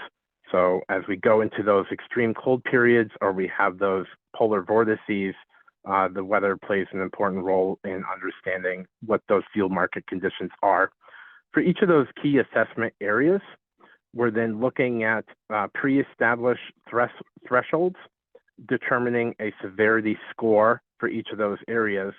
E: So as we go into those extreme cold periods or we have those polar vortices, the weather plays an important role in understanding what those fuel market conditions are. For each of those key assessment areas, we're then looking at pre-established thresholds, determining a severity score for each of those areas.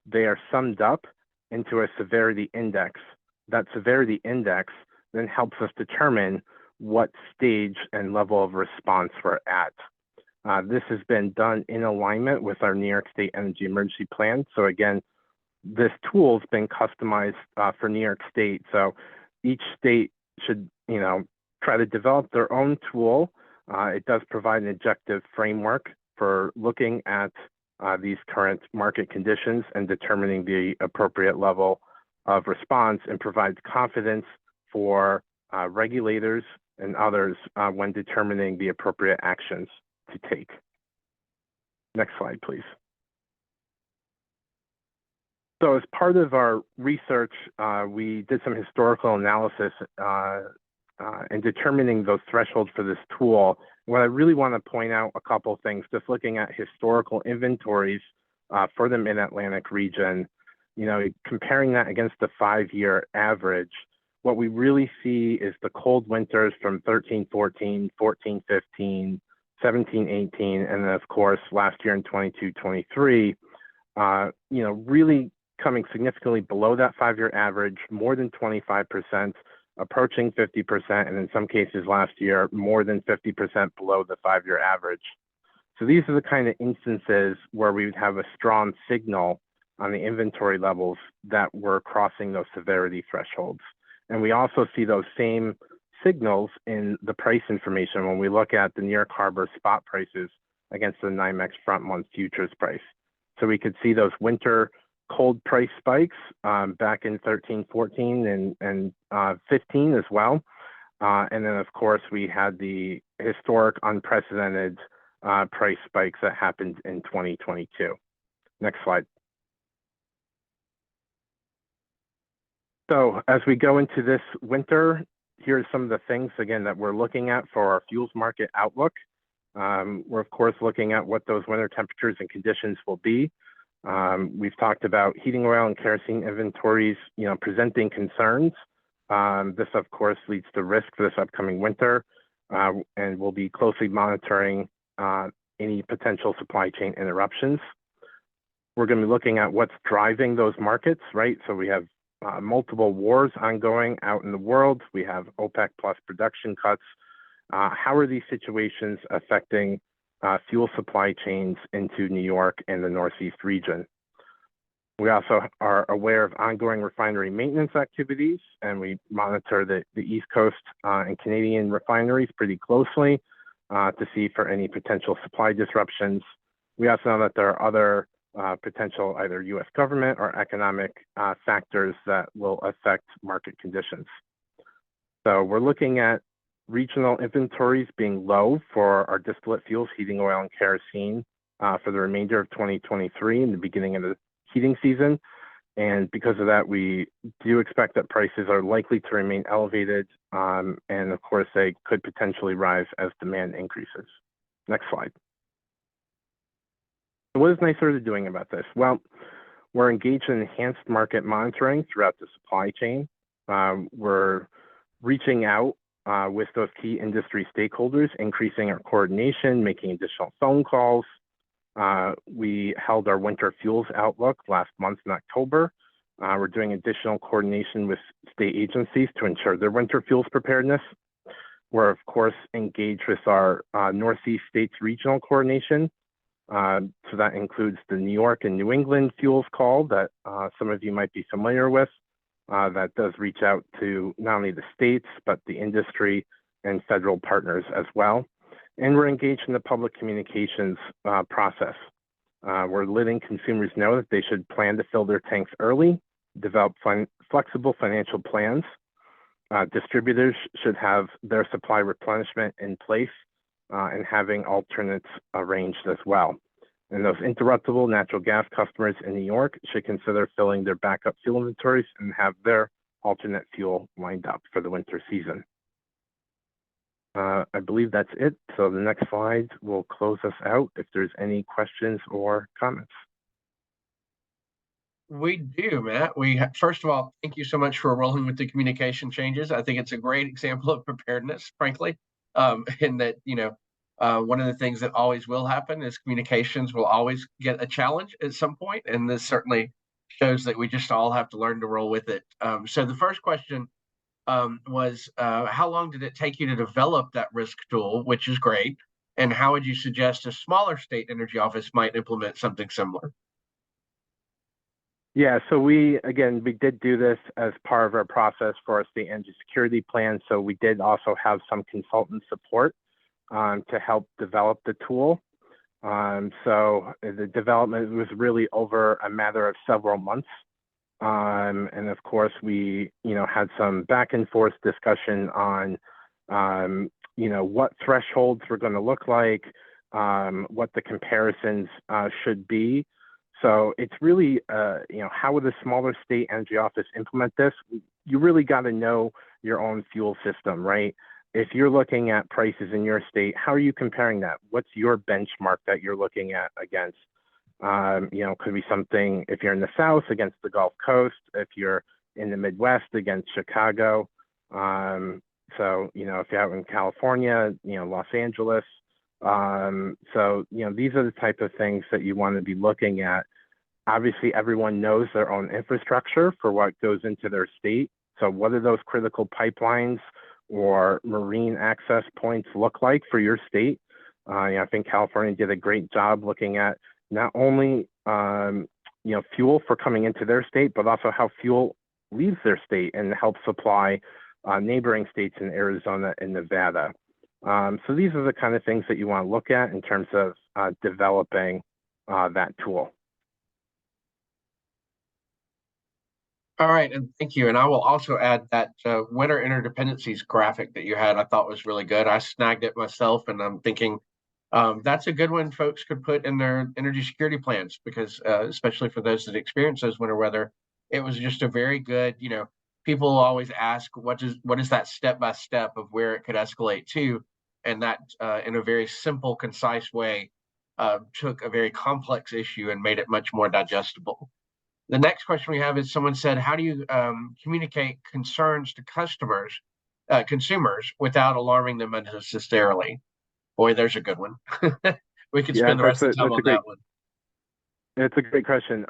E: They are summed up into a severity index. That severity index then helps us determine what stage and level of response we're at. This has been done in alignment with our New York State Energy Emergency Plan. So again, this tool has been customized for New York State. So each state should, try to develop their own tool. It does provide an objective framework for looking at these current market conditions and determining the appropriate level of response, and provides confidence for regulators and others when determining the appropriate actions to take. Next slide, please. So as part of our research, we did some historical analysis in determining those thresholds for this tool. What I really want to point out a couple of things, just looking at historical inventories for the Mid-Atlantic region, comparing that against the 5-year average, what we really see is the cold winters from 13-14, 14-15, 17-18, and then of course last year in 22-23, really coming significantly below that 5-year average, more than 25%, approaching 50%, and in some cases last year, more than 50% below the 5-year average. So these are the kind of instances where we would have a strong signal on the inventory levels that we're crossing those severity thresholds. And we also see those same signals in the price information when we look at the New York Harbor spot prices against the NYMEX front month futures price. So we could see those winter cold price spikes back in 13, 14, and 15 as well. And then of course we had the historic unprecedented price spikes that happened in 2022. Next slide. So as we go into this winter, here's some of the things, again, that we're looking at for our fuels market outlook. We're of course looking at what those winter temperatures and conditions will be. We've talked about heating oil and kerosene inventories, presenting concerns. This of course leads to risk for this upcoming winter, and we'll be closely monitoring any potential supply chain interruptions. We're going to be looking at what's driving those markets, right? So we have multiple wars ongoing out in the world. We have OPEC plus production cuts. How are these situations affecting fuel supply chains into New York and the Northeast region? We also are aware of ongoing refinery maintenance activities, and we monitor the East Coast and Canadian refineries pretty closely to see for any potential supply disruptions. We also know that there are other potential either U.S. government or economic factors that will affect market conditions. So we're looking at regional inventories being low for our distillate fuels, heating oil and kerosene for the remainder of 2023 and the beginning of the heating season. And because of that, we do expect that prices are likely to remain elevated. And of course, they could potentially rise as demand increases. Next slide. So what is NYSERDA doing about this? Well, we're engaged in enhanced market monitoring throughout the supply chain. We're reaching out with those key industry stakeholders, increasing our coordination, making additional phone calls. We held our winter fuels outlook last month in October. We're doing additional coordination with state agencies to ensure their winter fuels preparedness. We're, of course, engaged with our Northeast States Regional Coordination. So that includes the New York and New England Fuels Call that some of you might be familiar with. That does reach out to not only the states, but the industry and federal partners as well. And we're engaged in the public communications process. We're letting consumers know that they should plan to fill their tanks early, develop flexible financial plans. Distributors should have their supply replenishment in place and having alternates arranged as well. And those interruptible natural gas customers in New York should consider filling their backup fuel inventories and have their alternate fuel lined up for the winter season. I believe that's it. So the next slide will close us out if there's any questions or comments.
B: We do, Matt. First of all, thank you so much for rolling with the communication changes. I think it's a great example of preparedness, frankly, in that, one of the things that always will happen is communications will always get a challenge at some point, and this certainly shows that we just all have to learn to roll with it. So the first question was, how long did it take you to develop that risk tool, which is great, and how would you suggest a smaller state energy office might implement something similar?
E: Yeah, so we did do this as part of our process for our state energy security plan. So we did also have some consultant support to help develop the tool. So the development was really over a matter of several months. And of course, we had some back and forth discussion on what thresholds were going to look like, what the comparisons should be. So it's really, how would a smaller state energy office implement this? You really got to know your own fuel system, right? If you're looking at prices in your state, how are you comparing that? What's your benchmark that you're looking at against? Could be something if you're in the South against the Gulf Coast, if you're in the Midwest against Chicago. If you're out in California, Los Angeles. These are the type of things that you want to be looking at. Obviously, everyone knows their own infrastructure for what goes into their state. So what do those critical pipelines or marine access points look like for your state? I think California did a great job looking at not only fuel for coming into their state, but also how fuel leaves their state and helps supply neighboring states in Arizona and Nevada. So these are the kind of things that you want to look at in terms of developing that tool.
B: All right, and thank you. And I will also add that winter interdependencies graphic that you had, I thought was really good. I snagged it myself, and I'm thinking that's a good one folks could put in their energy security plans, because especially for those that experience those winter weather, it was just a very good, people always ask, what is that step-by-step of where it could escalate to? And that in a very simple, concise way, took a very complex issue and made it much more digestible. The next question we have is, someone said, how do you communicate concerns to consumers without alarming them unnecessarily? Boy, there's a good one. We could spend the rest of the time on that one.
E: It's a great question.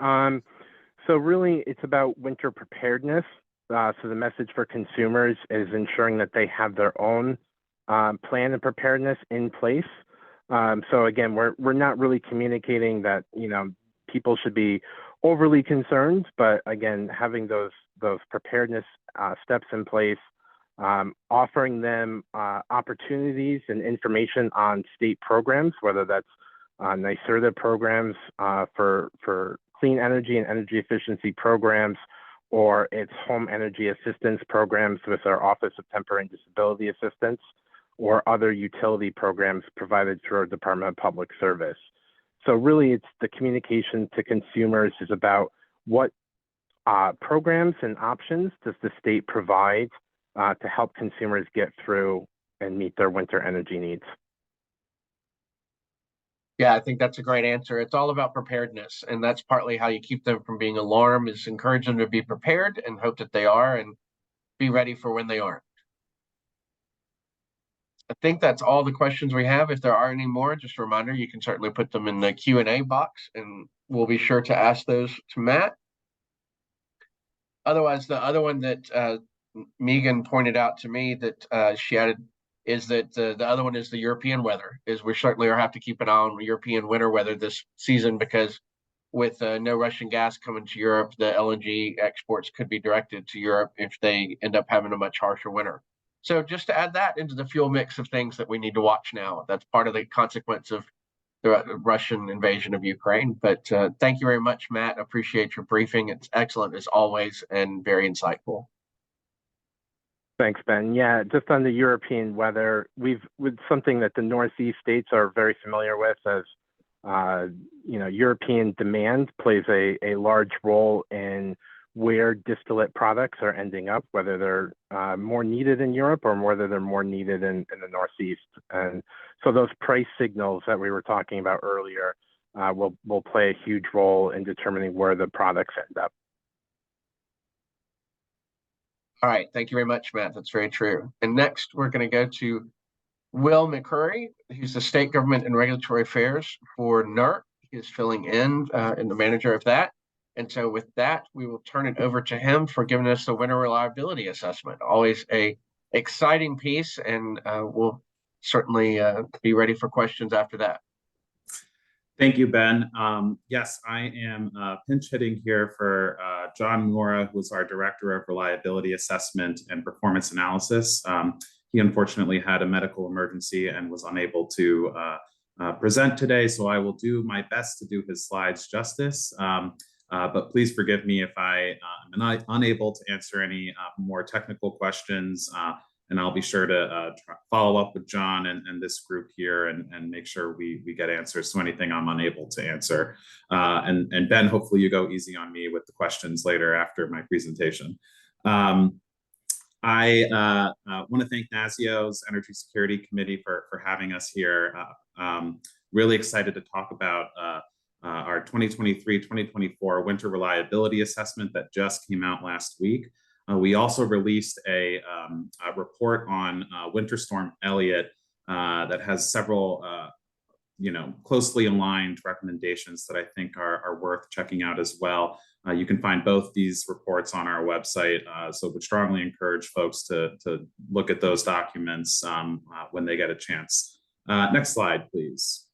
E: So really, it's about winter preparedness. So the message for consumers is ensuring that they have their own plan and preparedness in place. So again, we're not really communicating that people should be overly concerned, but again, having those preparedness steps in place, offering them opportunities and information on state programs, whether that's NYSERDA programs for clean energy and energy efficiency programs, or it's home energy assistance programs with our Office of Temporary and Disability Assistance, or other utility programs provided through our Department of Public Service. So really, it's the communication to consumers is about what programs and options does the state provide to help consumers get through and meet their winter energy needs.
B: Yeah, I think that's a great answer. It's all about preparedness, and that's partly how you keep them from being alarmed, is encourage them to be prepared and hope that they are, and be ready for when they aren't. I think that's all the questions we have. If there are any more, just a reminder, you can certainly put them in the Q&A box, and we'll be sure to ask those to Matt. Otherwise, the other one that Megan pointed out to me that she added is that the other one is the European weather. Is we certainly have to keep an eye on European winter weather this season, because with no Russian gas coming to Europe, the LNG exports could be directed to Europe if they end up having a much harsher winter. So just to add that into the fuel mix of things that we need to watch now. That's part of the consequence of the Russian invasion of Ukraine. But thank you very much, Matt. Appreciate your briefing. It's excellent as always and very insightful.
E: Thanks, Ben. Yeah, just on the European weather, with something that the Northeast states are very familiar with, as European demand plays a large role in where distillate products are ending up, whether they're more needed in Europe or whether they're more needed in the Northeast. And so those price signals that we were talking about earlier will play a huge role in determining where the products end up.
B: All right. Thank you very much, Matt. That's very true. And next, we're going to go to Will McCurry. He's the State Government and Regulatory Affairs for NERC. He is filling in the manager of that. And so with that, we will turn it over to him for giving us the winter reliability assessment. Always a exciting piece, and we'll certainly be ready for questions after that.
F: Thank you, Ben. Yes, I am pinch hitting here for John Mora, who's our Director of Reliability Assessment and Performance Analysis. He unfortunately had a medical emergency and was unable to present today, so I will do my best to do his slides justice. But please forgive me if I am unable to answer any more technical questions, and I'll be sure to follow up with John and this group here and make sure we get answers to anything I'm unable to answer. And Ben, hopefully you go easy on me with the questions later after my presentation. I want to thank NASEO's Energy Security Committee for having us here. Really excited to talk about our 2023-2024 Winter Reliability Assessment that just came out last week. We also released a report on Winter Storm Elliott that has several closely aligned recommendations that I think are worth checking out as well. You can find both these reports on our website, so would strongly encourage folks to look at those documents when they get a chance. Next slide, please.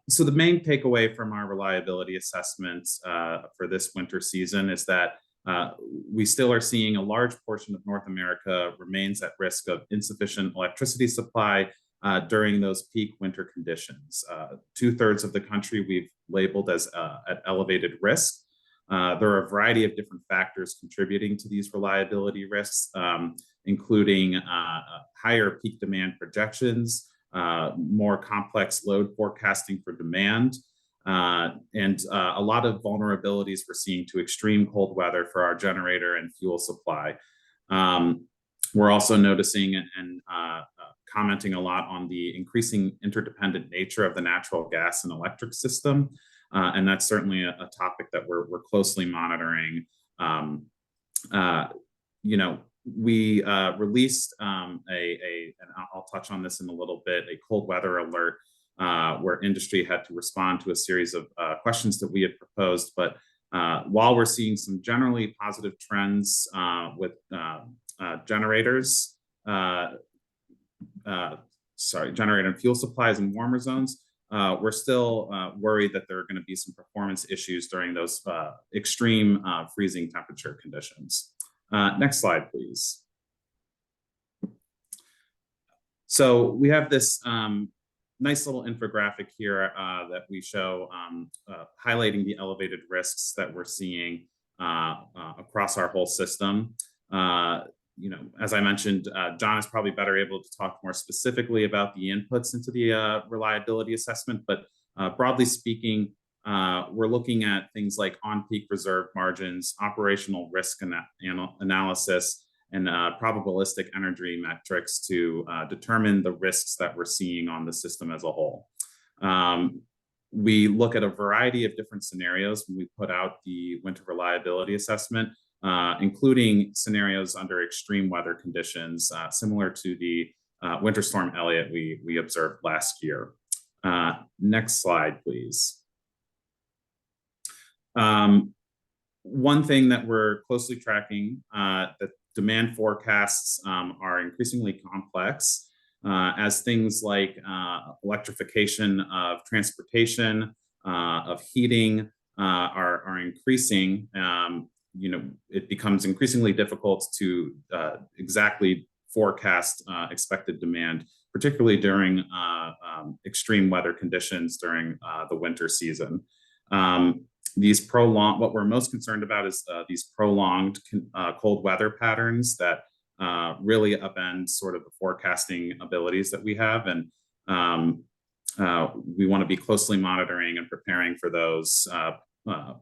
F: So the main takeaway from our reliability assessments for this winter season is that we still are seeing a large portion of North America remains at risk of insufficient electricity supply during those peak winter conditions. 2/3 of the country we've labeled as at elevated risk. There are a variety of different factors contributing to these reliability risks, including higher peak demand projections, more complex load forecasting for demand, and a lot of vulnerabilities we're seeing to extreme cold weather for our generator and fuel supply. We're also noticing and commenting a lot on the increasing interdependent nature of the natural gas and electric system, and that's certainly a topic that we're closely monitoring. We released and I'll touch on this in a little bit, a cold weather alert where industry had to respond to a series of questions that we had proposed. But while we're seeing some generally positive trends with generators, generator and fuel supplies in warmer zones, we're still worried that there are going to be some performance issues during those extreme freezing temperature conditions. Next slide, please. So we have this nice little infographic here that we show highlighting the elevated risks that we're seeing across our whole system. As I mentioned, John is probably better able to talk more specifically about the inputs into the reliability assessment, but broadly speaking, we're looking at things like on-peak reserve margins, operational risk analysis, and probabilistic energy metrics to determine the risks that we're seeing on the system as a whole. We look at a variety of different scenarios when we put out the winter reliability assessment. including scenarios under extreme weather conditions, similar to the Winter Storm Elliott we observed last year. Next slide, please. One thing that we're closely tracking, that demand forecasts are increasingly complex as things like electrification of transportation, of heating are increasing. It becomes increasingly difficult to exactly forecast expected demand, particularly during extreme weather conditions during the winter season. What we're most concerned about is these prolonged cold weather patterns that really upend sort of the forecasting abilities that we have. And we want to be closely monitoring and preparing for those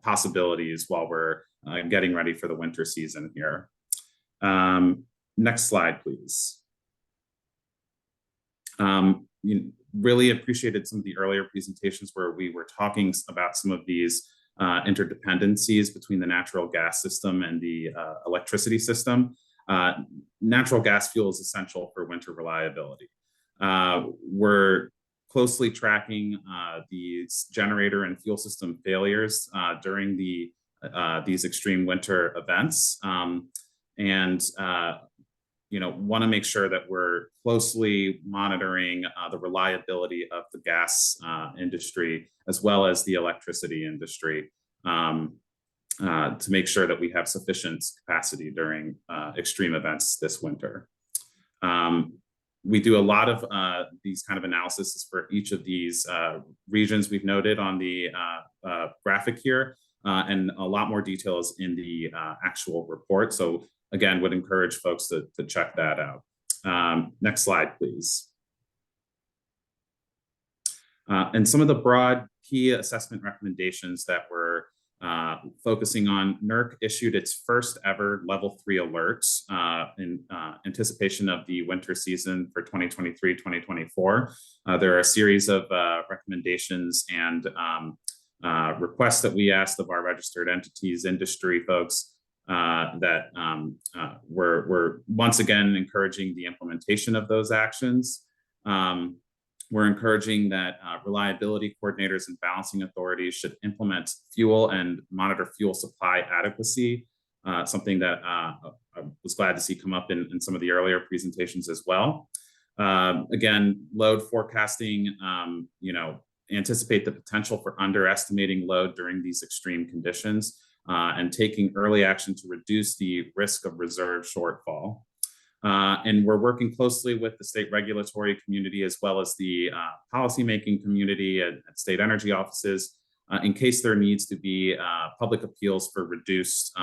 F: possibilities while we're getting ready for the winter season here. Next slide, please. Really appreciated some of the earlier presentations where we were talking about some of these interdependencies between the natural gas system and the electricity system. Natural gas fuel is essential for winter reliability. We're closely tracking these generator and fuel system failures during these extreme winter events, and want to make sure that we're closely monitoring the reliability of the gas industry as well as the electricity industry to make sure that we have sufficient capacity during extreme events this winter. We do a lot of these kind of analysis for each of these regions we've noted on the graphic here, and a lot more details in the actual report. So again, would encourage folks to check that out. Next slide, please. And some of the broad key assessment recommendations that we're focusing on, NERC issued its first ever level 3 alerts in anticipation of the winter season for 2023-2024. There are a series of recommendations and requests that we asked of our registered entities, industry folks, that we're once again encouraging the implementation of those actions. We're encouraging that reliability coordinators and balancing authorities should implement fuel and monitor fuel supply adequacy, something that I was glad to see come up in some of the earlier presentations as well. Again, load forecasting, anticipate the potential for underestimating load during these extreme conditions, and taking early action to reduce the risk of reserve shortfall. And we're working closely with the state regulatory community as well as the policymaking community at state energy offices in case there needs to be public appeals for reduced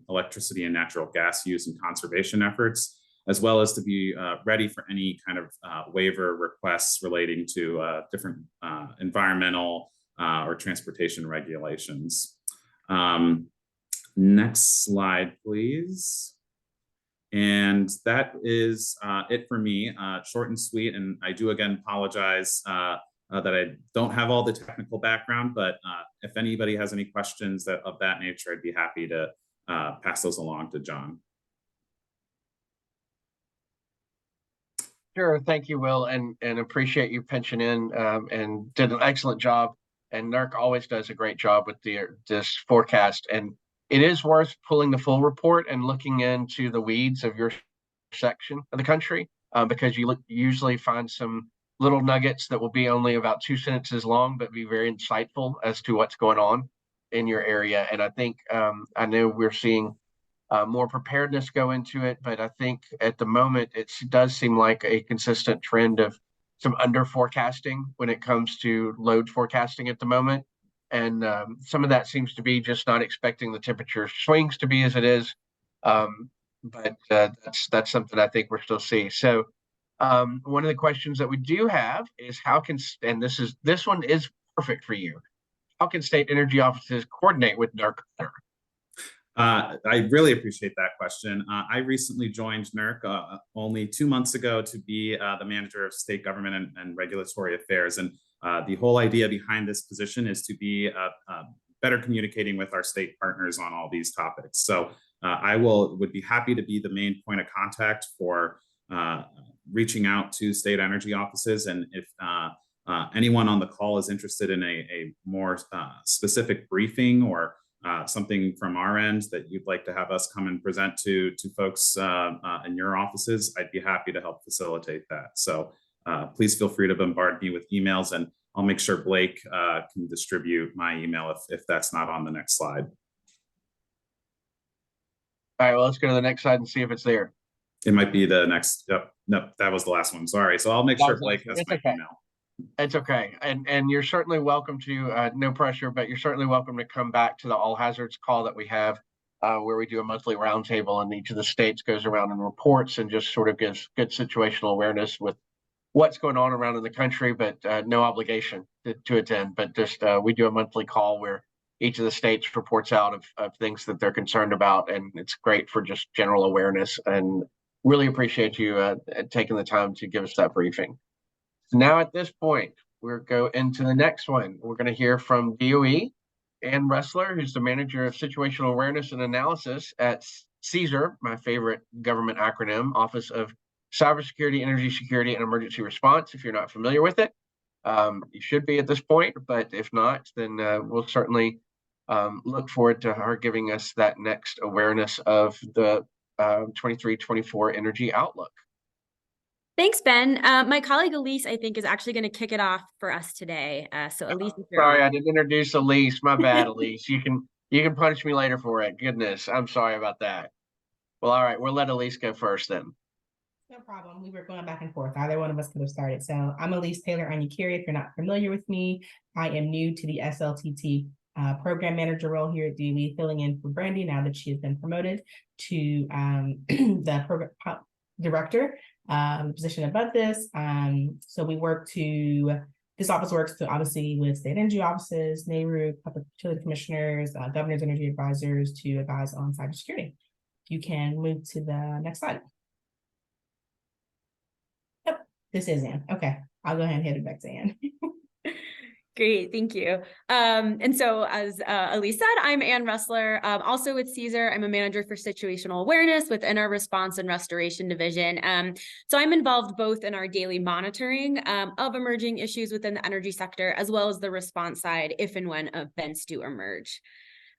F: electricity and natural gas use and conservation efforts, as well as to be ready for any kind of waiver requests relating to different environmental or transportation regulations. Next slide, please. And that is it for me, short and sweet. And I do again apologize that I don't have all the technical background, but if anybody has any questions of that nature, I'd be happy to pass those along to John.
B: Sure, thank you, Will, and appreciate you pitching in and did an excellent job. And NERC always does a great job with this forecast. And it is worth pulling the full report and looking into the weeds of your section of the country, because you usually find some little nuggets that will be only about 2 sentences long, but be very insightful as to what's going on in your area. And I think I know we're seeing more preparedness go into it, but I think at the moment it does seem like a consistent trend of some under forecasting when it comes to load forecasting at the moment. And some of that seems to be just not expecting the temperature swings to be as it is. But that's something I think we're still seeing. So one of the questions that we do have is and this one is perfect for you. How can state energy offices coordinate with NERC better?
F: I really appreciate that question. I recently joined NERC only 2 months ago to be the manager of state government and regulatory affairs. And the whole idea behind this position is to be better communicating with our state partners on all these topics. So I would be happy to be the main point of contact for reaching out to state energy offices. And if anyone on the call is interested in a more specific briefing or something from our end that you'd like to have us come and present to folks in your offices, I'd be happy to help facilitate that. So please feel free to bombard me with emails, and I'll make sure Blake can distribute my email if that's not on the next slide.
B: All right, well, let's go to the next slide and see if it's there.
F: It might be the next. Yep, no, that was the last one. Sorry. So I'll make sure Blake has my email.
B: It's okay. And you're certainly welcome to, no pressure, but you're certainly welcome to come back to the all hazards call that we have, where we do a monthly roundtable, and each of the states goes around and reports and just sort of gives good situational awareness with what's going on around in the country, but no obligation to attend. But just we do a monthly call where each of the states reports out of things that they're concerned about, and it's great for just general awareness. And really appreciate you taking the time to give us that briefing. So now at this point, we'll go into the next one. We're going to hear from DOE, Ann Ressler, who's the Manager of Situational Awareness and Analysis at CESAR, my favorite government acronym, Office of Cybersecurity, Energy Security, and Emergency Response. If you're not familiar with it, you should be at this point, but if not, then we'll certainly look forward to her giving us that next awareness of the 23-24 energy outlook.
G: Thanks, Ben. My colleague Elise, I think, is actually going to kick it off for us today. So Elise,
B: sorry, I didn't introduce Elise. My bad, Elise. You can punish me later for it. Goodness, I'm sorry about that. Well, all right, we'll let Elise go first then.
H: No problem. We were going back and forth. Either one of us could have started. So I'm Elise Taylor Anyakiri. If you're not familiar with me, I am new to the SLTT program manager role here at DOE, filling in for Brandy now that she has been promoted to the program director position above this. So we work to, this office works to obviously with state energy offices, NARU, public utility commissioners, governor's energy advisors to advise on cybersecurity. You can move to the next slide. Yep, this is Ann. Okay, I'll go ahead and hand it back to Ann.
G: Great, thank you. And so as Elise said, I'm Ann Ressler, also with CESAR. I'm a manager for situational awareness within our response and restoration division. So I'm involved both in our daily monitoring of emerging issues within the energy sector, as well as the response side if and when events do emerge.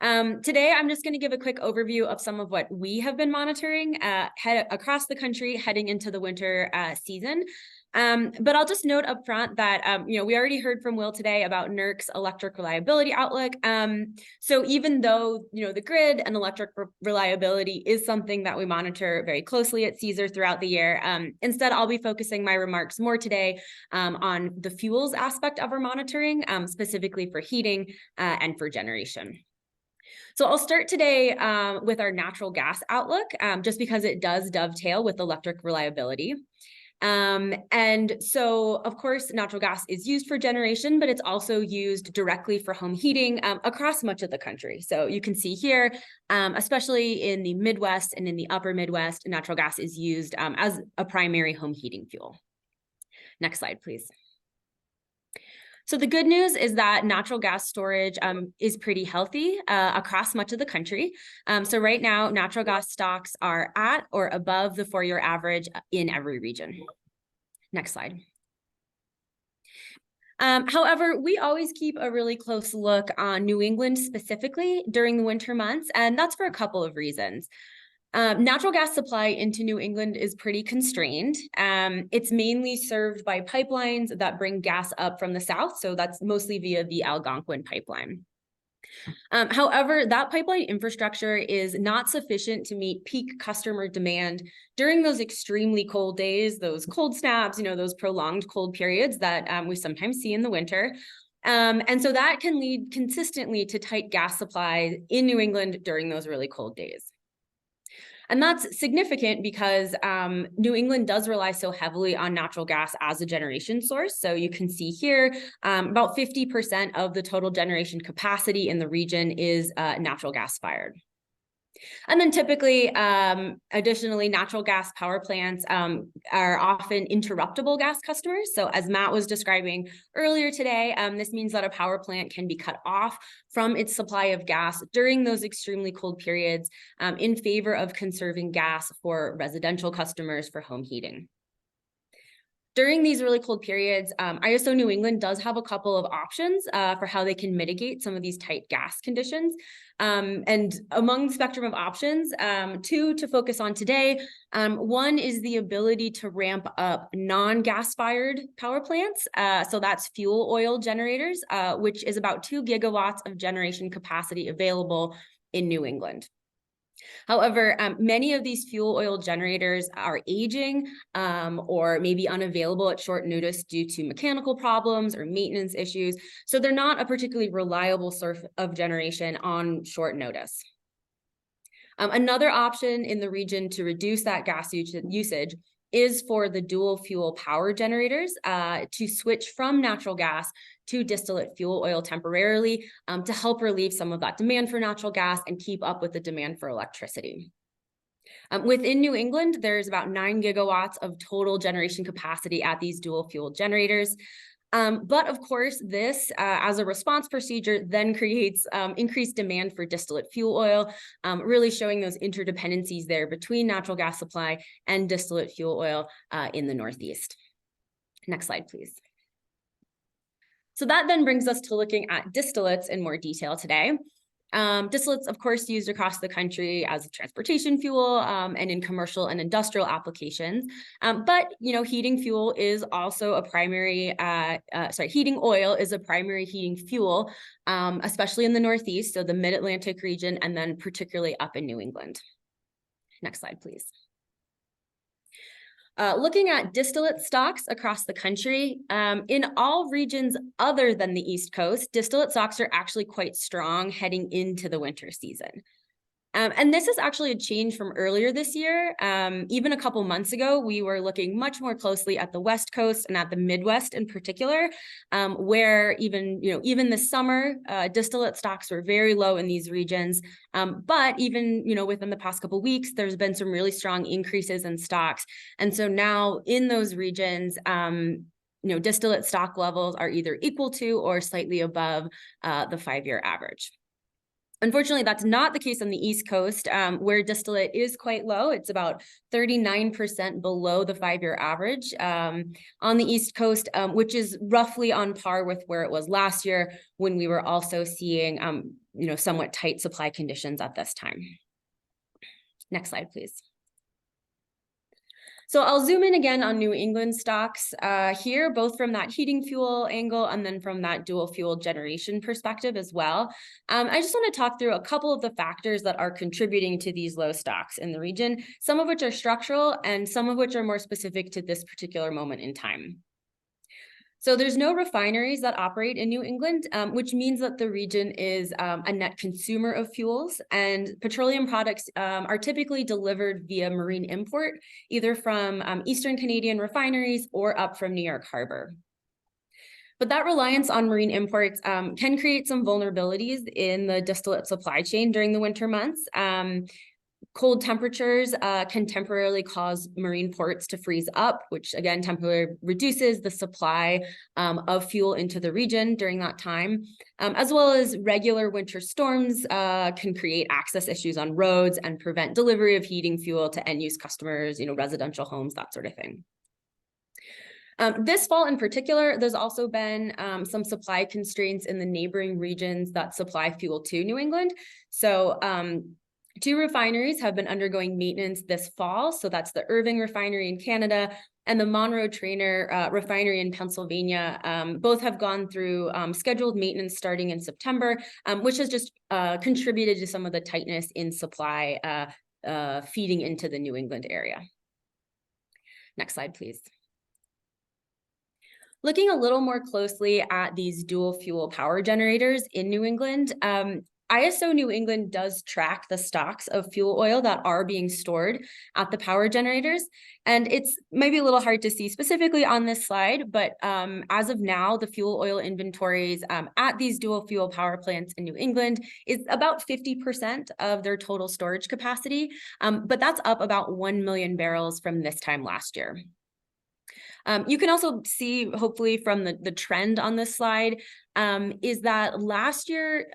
G: Today, I'm just going to give a quick overview of some of what we have been monitoring across the country heading into the winter season. But I'll just note up front that, we already heard from Will today about NERC's electric reliability outlook. So even though, the grid and electric reliability is something that we monitor very closely at CESAR throughout the year, instead, I'll be focusing my remarks more today on the fuels aspect of our monitoring, specifically for heating and for generation. So I'll start today with our natural gas outlook, just because it does dovetail with electric reliability. And so, of course, natural gas is used for generation, but it's also used directly for home heating across much of the country. So you can see here, especially in the Midwest and in the upper Midwest, natural gas is used as a primary home heating fuel. Next slide, please. So the good news is that natural gas storage is pretty healthy across much of the country. So right now, natural gas stocks are at or above the 4-year average in every region. Next slide. However, we always keep a really close look on New England specifically during the winter months, and that's for a couple of reasons. Natural gas supply into New England is pretty constrained. It's mainly served by pipelines that bring gas up from the south, so that's mostly via the Algonquin pipeline. However, that pipeline infrastructure is not sufficient to meet peak customer demand during those extremely cold days, those cold snaps, those prolonged cold periods that we sometimes see in the winter. And so that can lead consistently to tight gas supply in New England during those really cold days. And that's significant because New England does rely so heavily on natural gas as a generation source. So you can see here, about 50% of the total generation capacity in the region is natural gas fired. And then typically, additionally, natural gas power plants are often interruptible gas customers. So as Matt was describing earlier today, this means that a power plant can be cut off from its supply of gas during those extremely cold periods in favor of conserving gas for residential customers for home heating. During these really cold periods, ISO New England does have a couple of options for how they can mitigate some of these tight gas conditions. And among the spectrum of options, two to focus on today. One is the ability to ramp up non-gas-fired power plants. So that's fuel oil generators, which is about 2 gigawatts of generation capacity available in New England. However, many of these fuel oil generators are aging or maybe unavailable at short notice due to mechanical problems or maintenance issues. So they're not a particularly reliable source of generation on short notice. Another option in the region to reduce that gas usage is for the dual fuel power generators to switch from natural gas to distillate fuel oil temporarily to help relieve some of that demand for natural gas and keep up with the demand for electricity. Within New England, there's about 9 gigawatts of total generation capacity at these dual fuel generators. But of course, this as a response procedure then creates increased demand for distillate fuel oil, really showing those interdependencies there between natural gas supply and distillate fuel oil in the Northeast. Next slide, please. So that then brings us to looking at distillates in more detail today. Distillates, of course, used across the country as a transportation fuel and in commercial and industrial applications. But, heating fuel is also a primary, heating oil is a primary heating fuel, especially in the Northeast, so the Mid-Atlantic region, and then particularly up in New England. Next slide, please. Looking at distillate stocks across the country, in all regions other than the East Coast, distillate stocks are actually quite strong heading into the winter season. And this is actually a change from earlier this year. Even a couple months ago, we were looking much more closely at the West Coast and at the Midwest in particular, where even this summer, distillate stocks were very low in these regions. But even, within the past couple of weeks, there's been some really strong increases in stocks. And so now in those regions, distillate stock levels are either equal to or slightly above the 5-year average. Unfortunately, that's not the case on the East Coast, where distillate is quite low. It's about 39% below the 5-year average on the East Coast, which is roughly on par with where it was last year when we were also seeing, somewhat tight supply conditions at this time. Next slide, please. So I'll zoom in again on New England stocks here, both from that heating fuel angle and then from that dual fuel generation perspective as well. I just want to talk through a couple of the factors that are contributing to these low stocks in the region, some of which are structural and some of which are more specific to this particular moment in time. So there's no refineries that operate in New England, which means that the region is a net consumer of fuels, and petroleum products are typically delivered via marine import, either from Eastern Canadian refineries or up from New York Harbor. But that reliance on marine imports can create some vulnerabilities in the distillate supply chain during the winter months. Cold temperatures can temporarily cause marine ports to freeze up, which again temporarily reduces the supply of fuel into the region during that time, as well as regular winter storms can create access issues on roads and prevent delivery of heating fuel to end-use customers, residential homes, that sort of thing. This fall in particular, there's also been some supply constraints in the neighboring regions that supply fuel to New England. So 2 refineries have been undergoing maintenance this fall. So that's the Irving Refinery in Canada and the Monroe Trainer Refinery in Pennsylvania. Both have gone through scheduled maintenance starting in September, which has just contributed to some of the tightness in supply feeding into the New England area. Next slide, please. Looking a little more closely at these dual fuel power generators in New England, ISO New England does track the stocks of fuel oil that are being stored at the power generators. And it's maybe a little hard to see specifically on this slide, but as of now, the fuel oil inventories at these dual fuel power plants in New England is about 50% of their total storage capacity. But that's up about 1 million barrels from this time last year. You can also see, hopefully, from the trend on this slide, is that last year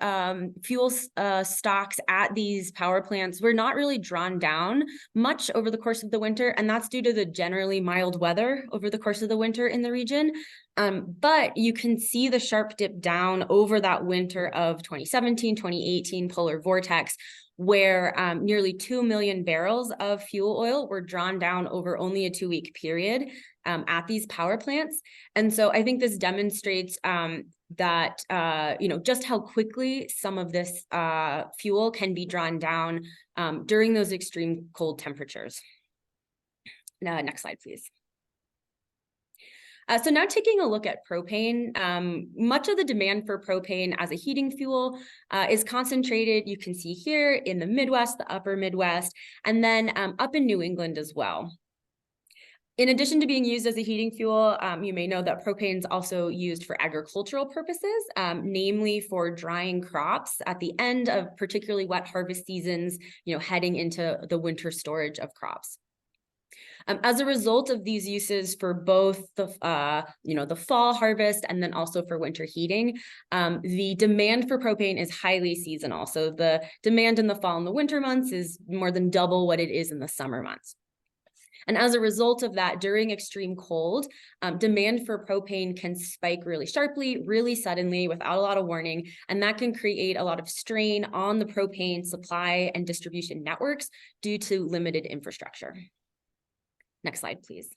G: fuel stocks at these power plants were not really drawn down much over the course of the winter, and that's due to the generally mild weather over the course of the winter in the region. But you can see the sharp dip down over that winter of 2017, 2018 polar vortex, where nearly 2 million barrels of fuel oil were drawn down over only a 2-week period at these power plants. And so I think this demonstrates that, just how quickly some of this fuel can be drawn down during those extreme cold temperatures. Next slide, please. So now taking a look at propane, much of the demand for propane as a heating fuel is concentrated, you can see here, in the Midwest, the upper Midwest, and then up in New England as well. In addition to being used as a heating fuel, you may know that propane is also used for agricultural purposes, namely for drying crops at the end of particularly wet harvest seasons, heading into the winter storage of crops. As a result of these uses for both the fall harvest and then also for winter heating, the demand for propane is highly seasonal. So the demand in the fall and the winter months is more than double what it is in the summer months. And as a result of that, during extreme cold, demand for propane can spike really sharply, really suddenly, without a lot of warning, and that can create a lot of strain on the propane supply and distribution networks due to limited infrastructure. Next slide, please.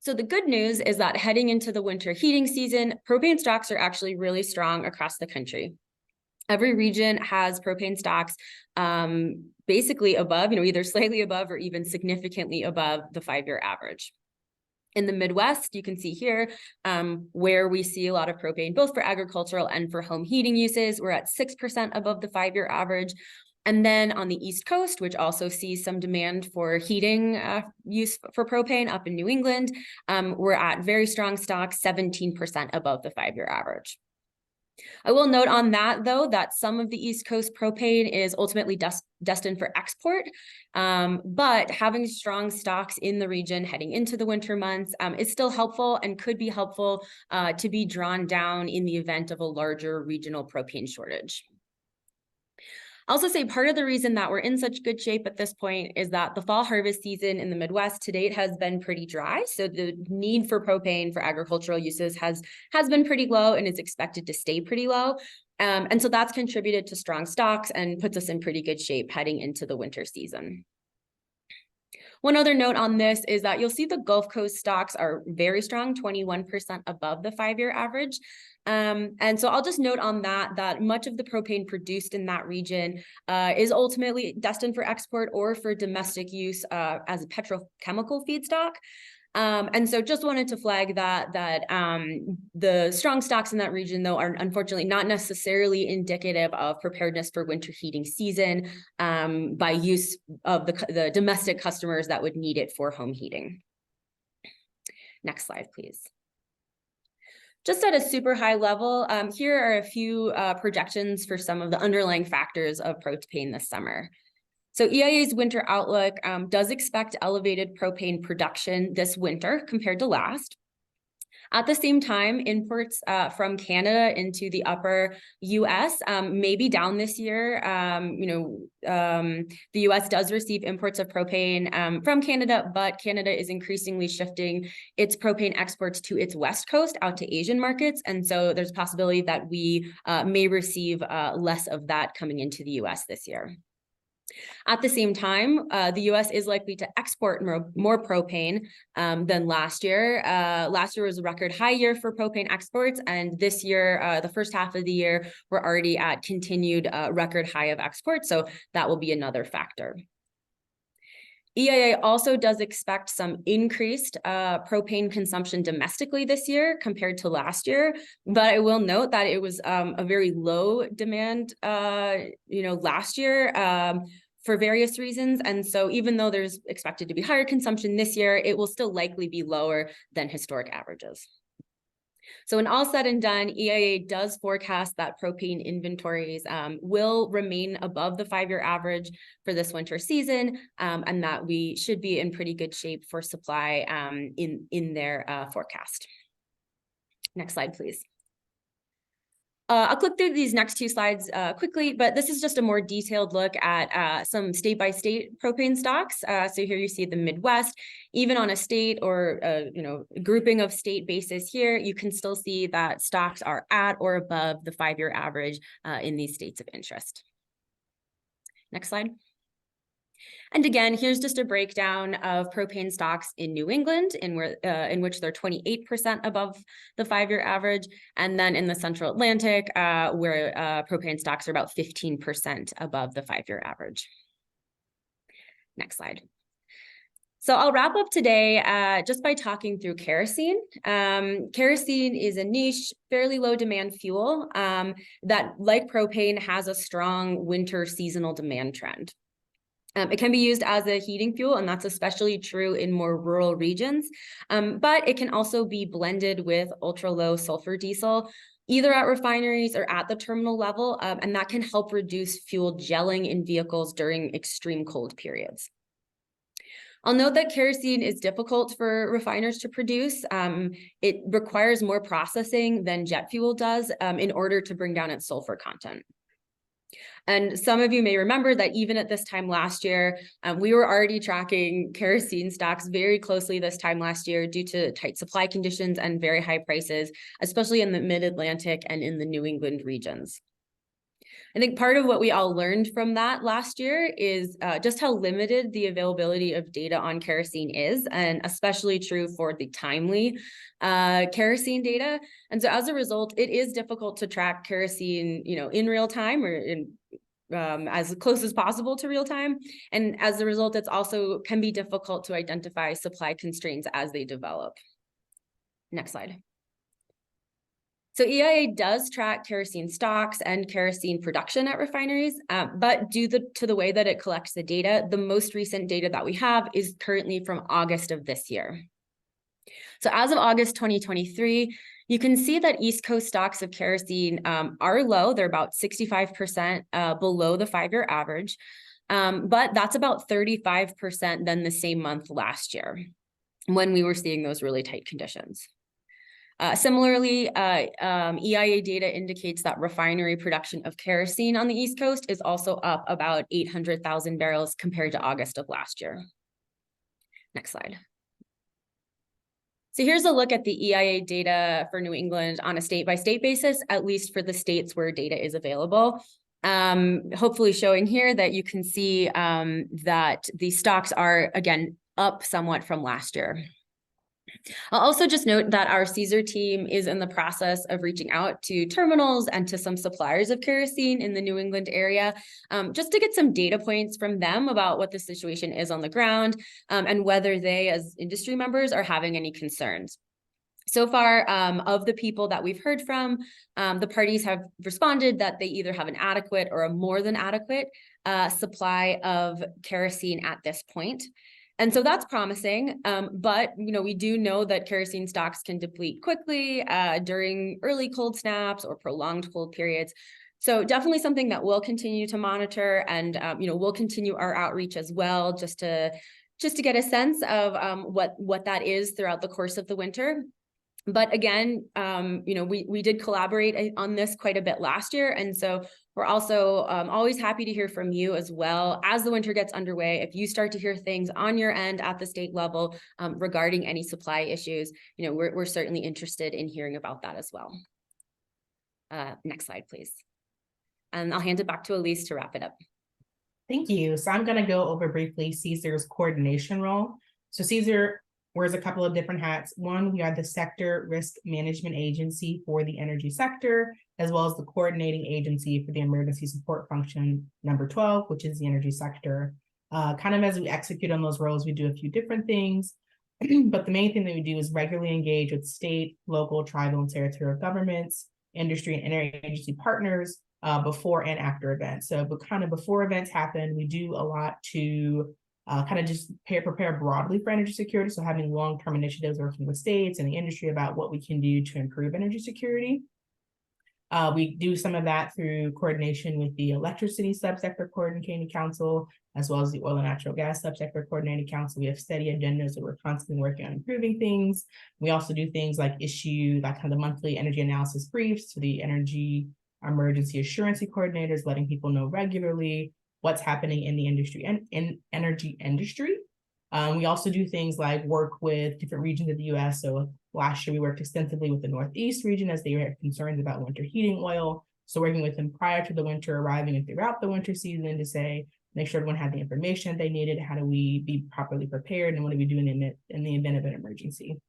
G: So the good news is that heading into the winter heating season, propane stocks are actually really strong across the country. Every region has propane stocks basically above, either slightly above or even significantly above the 5-year average. In the Midwest, you can see here where we see a lot of propane, both for agricultural and for home heating uses. We're at 6% above the 5-year average. And then on the East Coast, which also sees some demand for heating use for propane up in New England, we're at very strong stocks, 17% above the 5-year average. I will note on that, though, that some of the East Coast propane is ultimately destined for export, but having strong stocks in the region heading into the winter months is still helpful and could be helpful to be drawn down in the event of a larger regional propane shortage. I'll also say part of the reason that we're in such good shape at this point is that the fall harvest season in the Midwest to date has been pretty dry. So the need for propane for agricultural uses has been pretty low and is expected to stay pretty low. And so that's contributed to strong stocks and puts us in pretty good shape heading into the winter season. One other note on this is that you'll see the Gulf Coast stocks are very strong, 21% above the 5-year average. And so I'll just note on that much of the propane produced in that region is ultimately destined for export or for domestic use as a petrochemical feedstock. And so just wanted to flag that the strong stocks in that region, though, are unfortunately not necessarily indicative of preparedness for winter heating season by use of the domestic customers that would need it for home heating. Next slide, please. Just at a super high level, here are a few projections for some of the underlying factors of propane this summer. So EIA's winter outlook does expect elevated propane production this winter compared to last. At the same time, imports from Canada into the upper U.S. May be down this year. The U.S. does receive imports of propane from Canada, but Canada is increasingly shifting its propane exports to its West Coast out to Asian markets. And so there's a possibility that we may receive less of that coming into the U.S. this year. At the same time, the U.S. is likely to export more propane than last year. Last year was a record high year for propane exports, and this year, the first half of the year, we're already at continued record high of exports, so that will be another factor. EIA also does expect some increased propane consumption domestically this year compared to last year, but I will note that it was a very low demand, last year for various reasons. And so even though there's expected to be higher consumption this year, it will still likely be lower than historic averages. So when all said and done, EIA does forecast that propane inventories will remain above the 5-year average for this winter season, and that we should be in pretty good shape for supply in their forecast. Next slide, please. I'll click through these next 2 slides quickly, but this is just a more detailed look at some state-by-state propane stocks. So here you see the Midwest, even on a state or grouping of state basis here, you can still see that stocks are at or above the 5-year average in these states of interest. Next slide. And again, here's just a breakdown of propane stocks in New England, in which they're 28% above the 5-year average, and then in the Central Atlantic, where propane stocks are about 15% above the 5-year average. Next slide. So I'll wrap up today just by talking through kerosene. Kerosene is a niche, fairly low demand fuel that, like propane, has a strong winter seasonal demand trend. It can be used as a heating fuel, and that's especially true in more rural regions, but it can also be blended with ultra-low sulfur diesel, either at refineries or at the terminal level, and that can help reduce fuel gelling in vehicles during extreme cold periods. I'll note that kerosene is difficult for refiners to produce. It requires more processing than jet fuel does in order to bring down its sulfur content. And some of you may remember that even at this time last year, we were already tracking kerosene stocks very closely this time last year due to tight supply conditions and very high prices, especially in the mid-Atlantic and in the New England regions. I think part of what we all learned from that last year is just how limited the availability of data on kerosene is, and especially true for the timely kerosene data. And so as a result, it is difficult to track kerosene, in real time or in as close as possible to real time. And as a result, it's also can be difficult to identify supply constraints as they develop. Next slide. So EIA does track kerosene stocks and kerosene production at refineries, but due to the way that it collects the data, the most recent data that we have is currently from August of this year. So as of August 2023, you can see that East Coast stocks of kerosene are low. They're about 65% below the 5-year average, but that's about 35% than the same month last year when we were seeing those really tight conditions. Similarly, EIA data indicates that refinery production of kerosene on the East Coast is also up about 800,000 barrels compared to August of last year. Next slide. So here's a look at the EIA data for New England on a state-by-state basis, at least for the states where data is available. Hopefully showing here that you can see that the stocks are, again, up somewhat from last year. I'll also just note that our Caesar team is in the process of reaching out to terminals and to some suppliers of kerosene in the New England area, just to get some data points from them about what the situation is on the ground and whether they, as industry members, are having any concerns. So far, of the people that we've heard from, the parties have responded that they either have an adequate or a more than adequate supply of kerosene at this point. And so that's promising, but we do know that kerosene stocks can deplete quickly during early cold snaps or prolonged cold periods. So definitely something that we'll continue to monitor, and we'll continue our outreach as well, just to get a sense of what that is throughout the course of the winter. But again, we did collaborate on this quite a bit last year, and so we're also always happy to hear from you as well as the winter gets underway. If you start to hear things on your end at the state level regarding any supply issues, we're certainly interested in hearing about that as well. Next slide, please. And I'll hand it back to Elise to wrap it up.
H: Thank you. So I'm going to go over briefly Caesar's coordination role. So Caesar wears a couple of different hats. One, we are the sector risk management agency for the energy sector, as well as the coordinating agency for the emergency support function number 12, which is the energy sector. Kind of as we execute on those roles, we do a few different things. But the main thing that we do is regularly engage with state, local, tribal, and territorial governments, industry, and interagency partners before and after events. So, but kind of before events happen, we do a lot to kind of just prepare broadly for energy security. So having long-term initiatives working with states and the industry about what we can do to improve energy security. We do some of that through coordination with the Electricity Subsector Coordinating Council, as well as the Oil and Natural Gas Subsector Coordinating Council. We have steady agendas that we're constantly working on improving things. We also do things like issue that kind of the monthly energy analysis briefs to the energy emergency assurance coordinators, letting people know regularly what's happening in the industry and in energy industry. We also do things like work with different regions of the US. So last year we worked extensively with the Northeast region as they had concerns about winter heating oil. So working with them prior to the winter arriving and throughout the winter season to say, make sure everyone had the information they needed. How do we be properly prepared? And what do we do in the event of an emergency?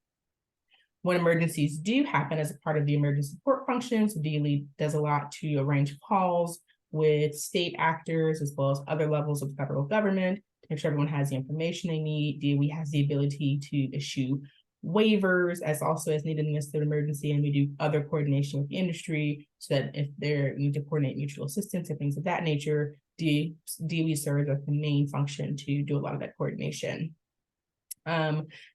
H: When emergencies do happen as a part of the emergency support functions, DLE does a lot to arrange calls with state actors as well as other levels of federal government to make sure everyone has the information they need. DOE has the ability to issue waivers as needed in the midst of an emergency, and we do other coordination with the industry so that if they need to coordinate mutual assistance and things of that nature, DOE serves as the main function to do a lot of that coordination.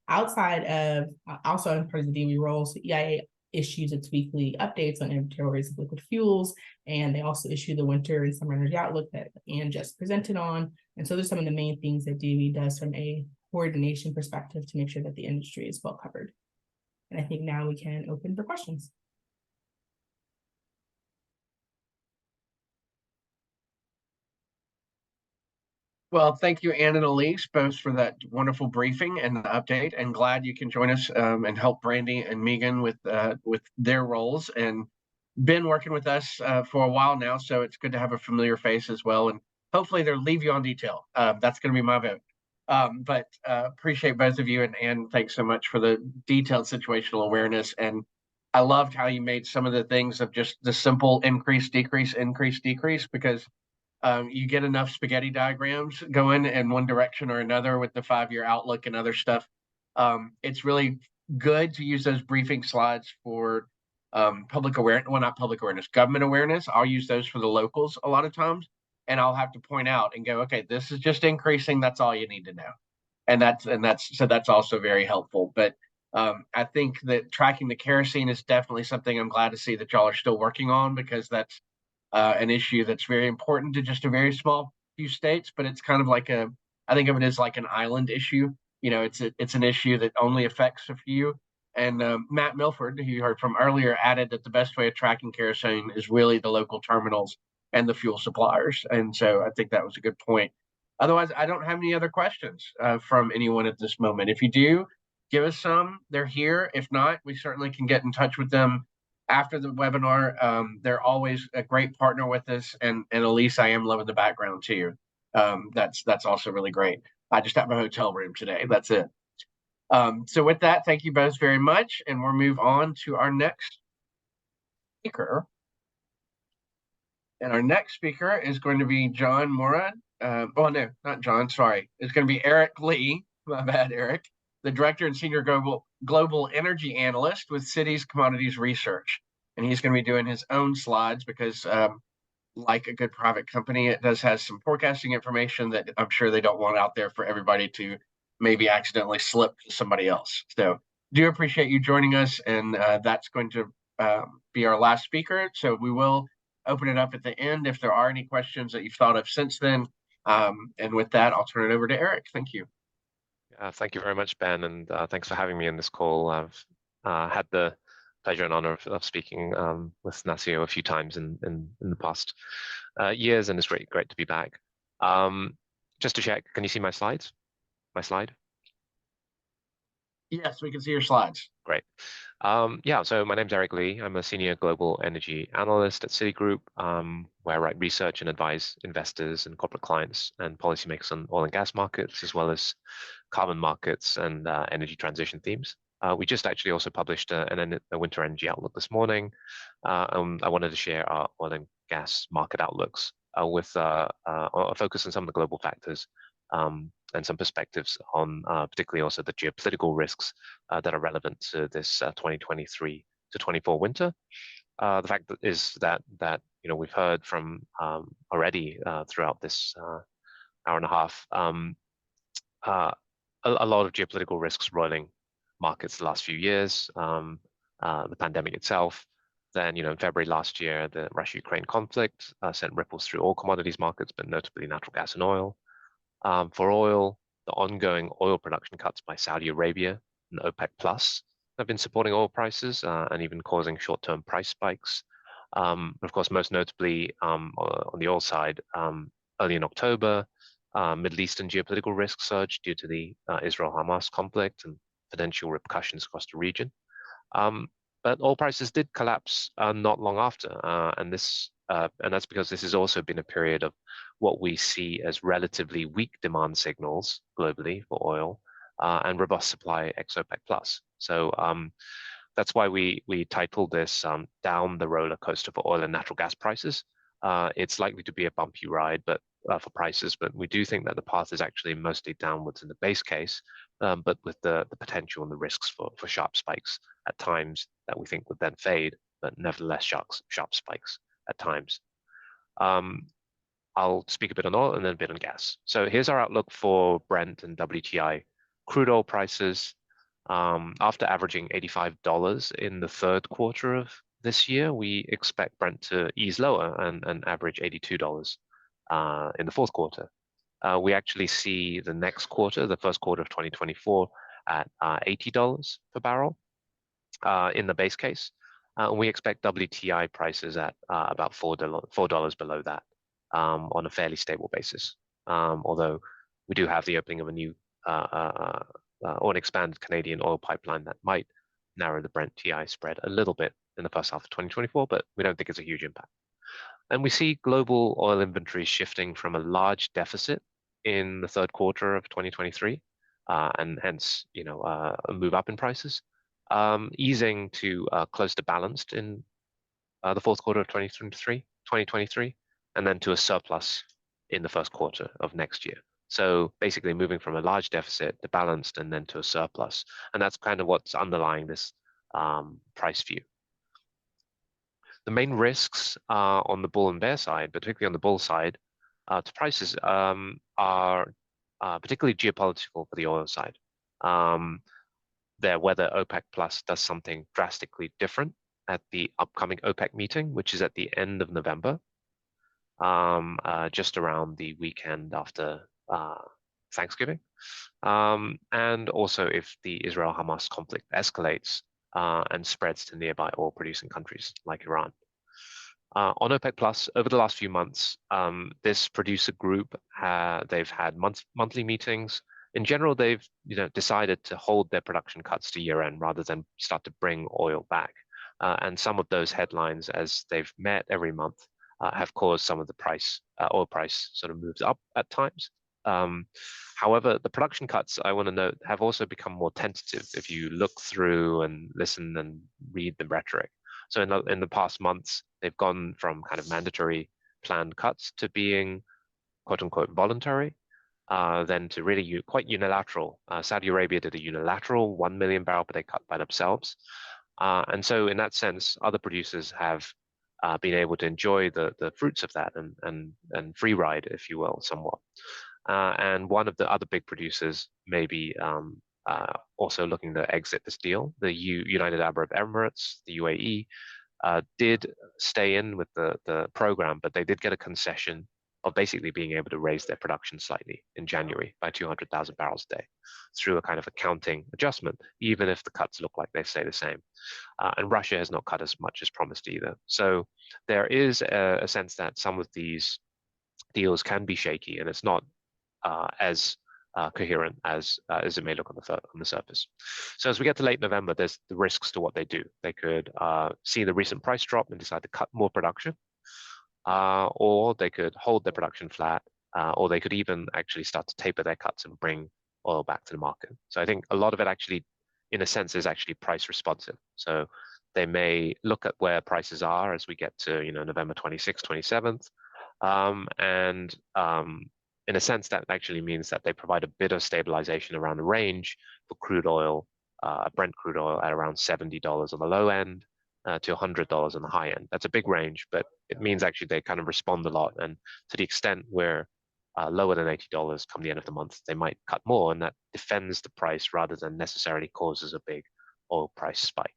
H: Outside of also in part of the DOE role, so EIA issues its weekly updates on inventories of liquid fuels, and they also issue the winter and summer energy outlook that Ann just presented on. And so there's some of the main things that DOE does from a coordination perspective to make sure that the industry is well covered. And I think now we can open for questions.
B: Well, thank you, Ann and Elise, both for that wonderful briefing and the update. And glad you can join us and help Brandy and Megan with their roles. And been working with us for a while now, so it's good to have a familiar face as well. And hopefully they'll leave you on detail. That's going to be my vote. But appreciate both of you, and Ann, thanks so much for the detailed situational awareness. And I loved how you made some of the things of just the simple increase, decrease, because you get enough spaghetti diagrams going in one direction or another with the 5-year outlook and other stuff. It's really good to use those briefing slides for public awareness. Well, not public awareness, government awareness. I'll use those for the locals a lot of times, and I'll have to point out and go, okay, this is just increasing. That's all you need to know. And that's also very helpful. But I think that tracking the kerosene is definitely something I'm glad to see that y'all are still working on, because that's an issue that's very important to just a very small few states, but it's kind of like I think of it as like an island issue. You know, it's an issue that only affects a few. And Matt Milford, who you heard from earlier, added that the best way of tracking kerosene is really the local terminals and the fuel suppliers. And so I think that was a good point. Otherwise, I don't have any other questions from anyone at this moment. If you do, give us some. They're here. If not, we certainly can get in touch with them after the webinar. They're always a great partner with us, and Elise, I am loving the background too. That's also really great. I just have a hotel room today. That's it. So with that, thank you both very much, and we'll move on to our next speaker. And our next speaker is going to be John Murad. Oh no, not John. Sorry, it's going to be Eric Lee. My bad, Eric, the Director and Senior Global Energy Analyst with Citi's Commodities Research. And he's going to be doing his own slides because, like a good private company, it does have some forecasting information that I'm sure they don't want out there for everybody to maybe accidentally slip to somebody else. So do appreciate you joining us. And that's going to be our last speaker. So we will open it up at the end if there are any questions that you've thought of since then. And with that, I'll turn it over to Eric. Thank you.
I: Thank you very much, Ben, and thanks for having me in this call. I've had the pleasure and honor of speaking with NASEO a few times in the past years, and it's great to be back. Just to check, can you see my slides? My slide?
B: Yes, we can see your slides.
I: Great. Yeah, so my name's Eric Lee. I'm a Senior Global Energy Analyst at Citigroup, where I write research and advise investors and corporate clients and policymakers on oil and gas markets, as well as carbon markets and energy transition themes. We just actually also published a winter energy outlook this morning. I wanted to share our oil and gas market outlooks with a focus on some of the global factors and some perspectives on particularly also the geopolitical risks that are relevant to this 2023 to 24 winter. The fact that is that we've heard from already throughout this hour and a half a lot of geopolitical risks roiling markets the last few years. The pandemic itself, then in February last year, the Russia-Ukraine conflict sent ripples through all commodities markets, but notably natural gas and oil. For oil, the ongoing oil production cuts by Saudi Arabia and OPEC Plus have been supporting oil prices and even causing short-term price spikes. Of course, most notably on the oil side, early in October, Middle Eastern geopolitical risk surged due to the Israel-Hamas conflict and potential repercussions across the region. But oil prices did collapse not long after, and that's because this has also been a period of what we see as relatively weak demand signals globally for oil and robust supply ex OPEC plus. So that's why we titled this "Down the Roller Coaster for Oil and Natural Gas Prices." It's likely to be a bumpy ride, but for prices, but we do think that the path is actually mostly downwards in the base case, but with the potential and the risks for sharp spikes at times that we think would then fade, but nevertheless sharp spikes at times. I'll speak a bit on oil and then a bit on gas. So here's our outlook for Brent and WTI crude oil prices. After averaging $85 in the third quarter of this year, we expect Brent to ease lower and average $82 in the fourth quarter. We actually see the next quarter, the first quarter of 2024, at $80 per barrel in the base case. We expect WTI prices at about $4 below that on a fairly stable basis. Although we do have the opening of a new or an expanded Canadian oil pipeline that might narrow the Brent-TI spread a little bit in the first half of 2024, but we don't think it's a huge impact. And we see global oil inventories shifting from a large deficit in the third quarter of 2023, and hence, a move up in prices, easing to close to balanced in the fourth quarter of 2023, and then to a surplus in the first quarter of next year. So basically moving from a large deficit to balanced and then to a surplus. And that's kind of what's underlying this price view. The main risks on the bull and bear side, particularly on the bull side, to prices are particularly geopolitical for the oil side. Whether OPEC Plus does something drastically different at the upcoming OPEC meeting, which is at the end of November, just around the weekend after Thanksgiving. And also if the Israel-Hamas conflict escalates and spreads to nearby oil-producing countries like Iran. On OPEC Plus, over the last few months, this producer group, they've had monthly meetings. In general, they've decided to hold their production cuts to year end rather than start to bring oil back. And some of those headlines, as they've met every month, have caused some of the oil price sort of moves up at times. However, the production cuts, I want to note, have also become more tentative if you look through and listen and read the rhetoric. So in the past months, they've gone from kind of mandatory planned cuts to being quote unquote voluntary, then to really quite unilateral. Saudi Arabia did a unilateral 1 million barrel per day cut by themselves. And so in that sense, other producers have been able to enjoy the fruits of that and free ride, if you will, somewhat. And one of the other big producers may be also looking to exit this deal. The United Arab Emirates, the UAE, did stay in with the program, but they did get a concession of basically being able to raise their production slightly in January by 200,000 barrels a day through a kind of accounting adjustment, even if the cuts look like they stay the same. And Russia has not cut as much as promised either. So there is a sense that some of these deals can be shaky, and it's not as coherent as it may look on the surface. So as we get to late November, there's the risks to what they do. They could see the recent price drop and decide to cut more production, or they could hold their production flat, or they could even actually start to taper their cuts and bring oil back to the market. So I think a lot of it actually, in a sense, is actually price responsive. So they may look at where prices are as we get to November 26th, 27th, and in a sense, that actually means that they provide a bit of stabilization around the range for crude oil, Brent crude oil at around $70 on the low end to $100 on the high end. That's a big range, but it means actually they kind of respond a lot. And to the extent we're lower than $80 come the end of the month, they might cut more, and that defends the price rather than necessarily causes a big oil price spike.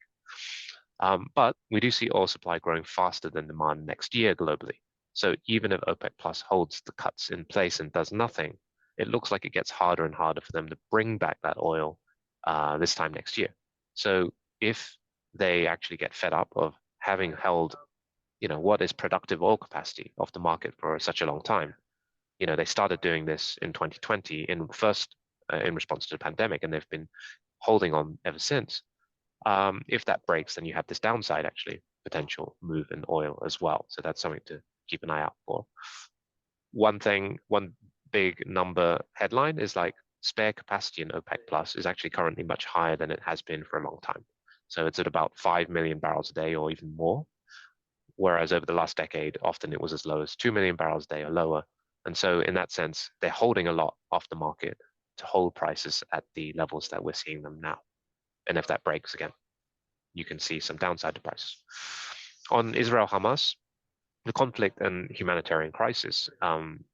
I: But we do see oil supply growing faster than demand next year globally. So even if OPEC Plus holds the cuts in place and does nothing, it looks like it gets harder and harder for them to bring back that oil this time next year. So if they actually get fed up of having held, what is productive oil capacity off the market for such a long time, they started doing this in 2020 in response to the pandemic, and they've been holding on ever since. If that breaks, then you have this downside actually potential move in oil as well. So that's something to keep an eye out for. One big number headline is like spare capacity in OPEC Plus is actually currently much higher than it has been for a long time. So it's at about 5 million barrels a day or even more. Whereas over the last decade, often it was as low as 2 million barrels a day or lower. And so in that sense, they're holding a lot off the market to hold prices at the levels that we're seeing them now. And if that breaks again, you can see some downside to prices. On Israel-Hamas, the conflict and humanitarian crisis,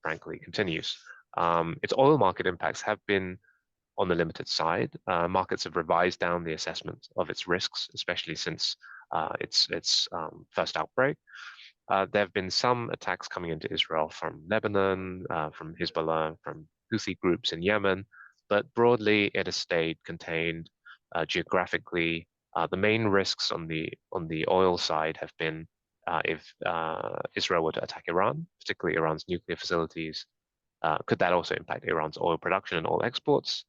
I: frankly, continues. Its oil market impacts have been on the limited side. Markets have revised down the assessment of its risks, especially since its first outbreak. There have been some attacks coming into Israel from Lebanon, from Hezbollah, from Houthi groups in Yemen, but broadly it has stayed contained geographically. The main risks on the oil side have been if Israel were to attack Iran, particularly Iran's nuclear facilities. Could that also impact Iran's oil production and oil exports?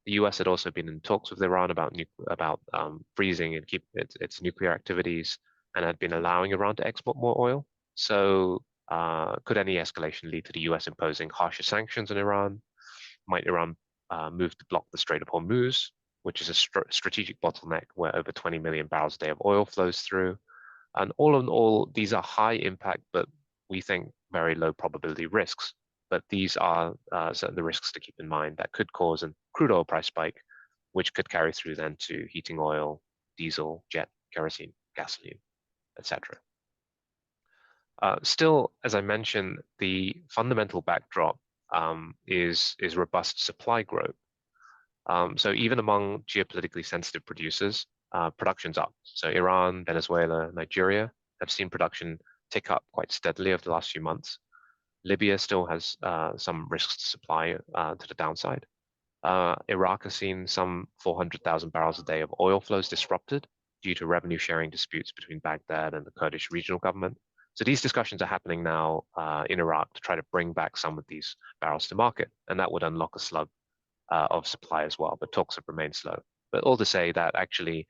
I: The US had also been in talks with Iran about freezing and keep its nuclear activities, and had been allowing Iran to export more oil. So could any escalation lead to the US imposing harsher sanctions on Iran? Might Iran move to block the Strait of Hormuz, which is a strategic bottleneck where over 20 million barrels a day of oil flows through? And all in all, these are high impact, but we think very low probability risks. But these are certainly the risks to keep in mind that could cause a crude oil price spike, which could carry through then to heating oil, diesel, jet, kerosene, gasoline, etc. Still, as I mentioned, the fundamental backdrop is robust supply growth. So even among geopolitically sensitive producers, production's up. So Iran, Venezuela, Nigeria have seen production tick up quite steadily over the last few months. Libya still has some risks to supply to the downside. Iraq has seen some 400,000 barrels a day of oil flows disrupted due to revenue sharing disputes between Baghdad and the Kurdish regional government. So these discussions are happening now in Iraq to try to bring back some of these barrels to market, and that would unlock a slug of supply as well, but talks have remained slow. But all to say that actually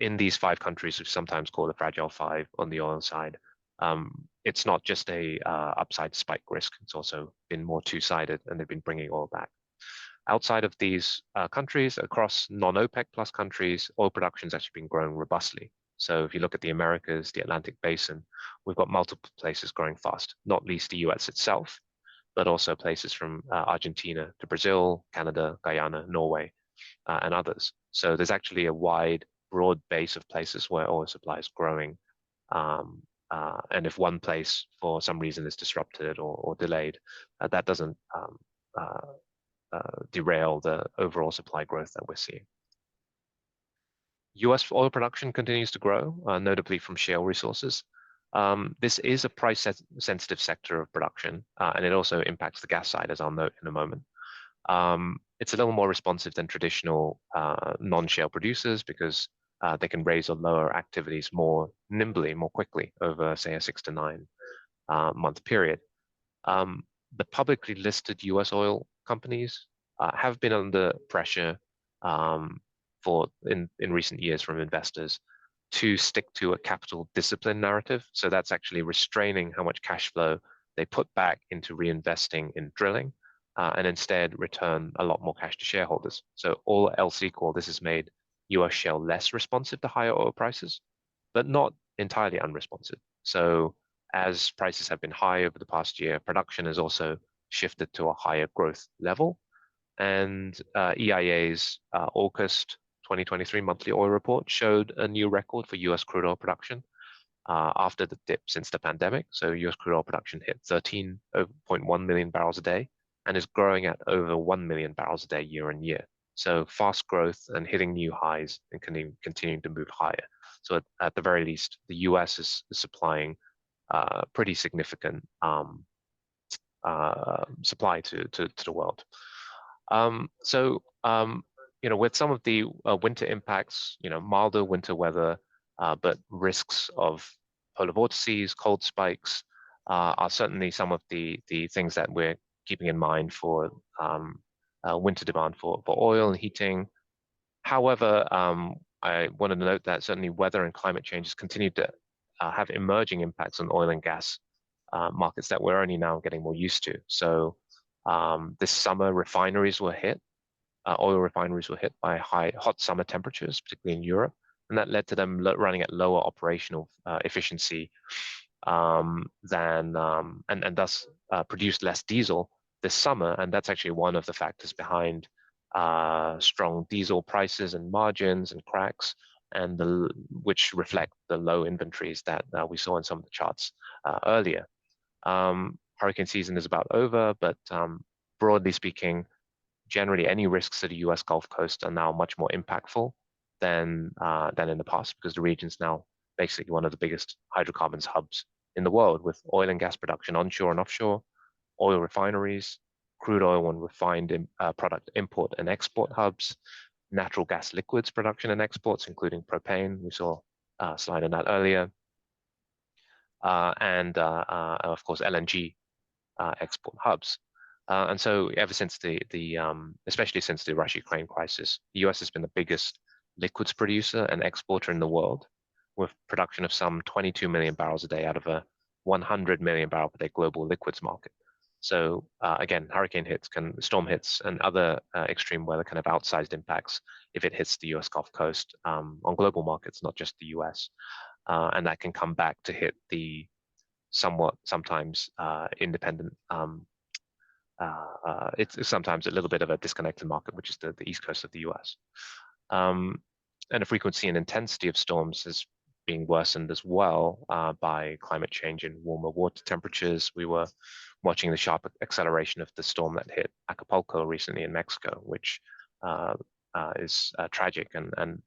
I: in these 5 countries, we sometimes call the fragile 5 on the oil side, it's not just a upside spike risk, it's also been more two-sided, and they've been bringing oil back. Outside of these countries, across non-OPEC plus countries, oil production has actually been growing robustly. So if you look at the Americas, the Atlantic Basin, we've got multiple places growing fast, not least the US itself, but also places from Argentina to Brazil, Canada, Guyana, Norway, and others. So there's actually a wide, broad base of places where oil supply is growing. And if one place for some reason is disrupted or delayed, that doesn't derail the overall supply growth that we're seeing. US oil production continues to grow, notably from shale resources. This is a price-sensitive sector of production, and it also impacts the gas side, as I'll note in a moment. It's a little more responsive than traditional non-shale producers because they can raise or lower activities more nimbly, more quickly over, say, a 6 to 9 month period. The publicly listed US oil companies have been under pressure in recent years from investors to stick to a capital discipline narrative. So that's actually restraining how much cash flow they put back into reinvesting in drilling and instead return a lot more cash to shareholders. So all else equal, this has made US shale less responsive to higher oil prices, but not entirely unresponsive. So as prices have been high over the past year, production has also shifted to a higher growth level. And EIA's August 2023 monthly oil report showed a new record for US crude oil production after the dip since the pandemic. So US crude oil production hit 13.1 million barrels a day and is growing at over 1 million barrels a day year on year. So fast growth and hitting new highs and continuing to move higher. So at the very least, the US is supplying pretty significant supply to the world. With some of the winter impacts, milder winter weather, but risks of polar vortices, cold spikes are certainly some of the things that we're keeping in mind for winter demand for oil and heating. However, I wanted to note that certainly weather and climate changes continue to have emerging impacts on oil and gas markets that we're only now getting more used to. So this summer, refineries were hit. Oil refineries were hit by hot summer temperatures, particularly in Europe, and that led to them running at lower operational efficiency and thus produced less diesel this summer. And that's actually one of the factors behind strong diesel prices and margins and cracks, and which reflect the low inventories that we saw in some of the charts earlier. Hurricane season is about over, but broadly speaking, generally any risks to the US Gulf Coast are now much more impactful than in the past, because the region's now basically one of the biggest hydrocarbons hubs in the world, with oil and gas production onshore and offshore, oil refineries, crude oil and refined product import and export hubs, natural gas liquids production and exports, including propane. We saw a slide on that earlier. And of course, LNG export hubs. And so ever since especially since the Russia-Ukraine crisis, the US has been the biggest liquids producer and exporter in the world, with production of some 22 million barrels a day out of a 100 million barrel per day global liquids market. So again, hurricane hits, storm hits, and other extreme weather can have outsized impacts if it hits the US Gulf Coast on global markets, not just the US. And that can come back to hit the sometimes independent. It's sometimes a little bit of a disconnected market, which is the east coast of the US. And the frequency and intensity of storms is being worsened as well by climate change and warmer water temperatures. We were watching the sharp acceleration of the storm that hit Acapulco recently in Mexico, which is tragic and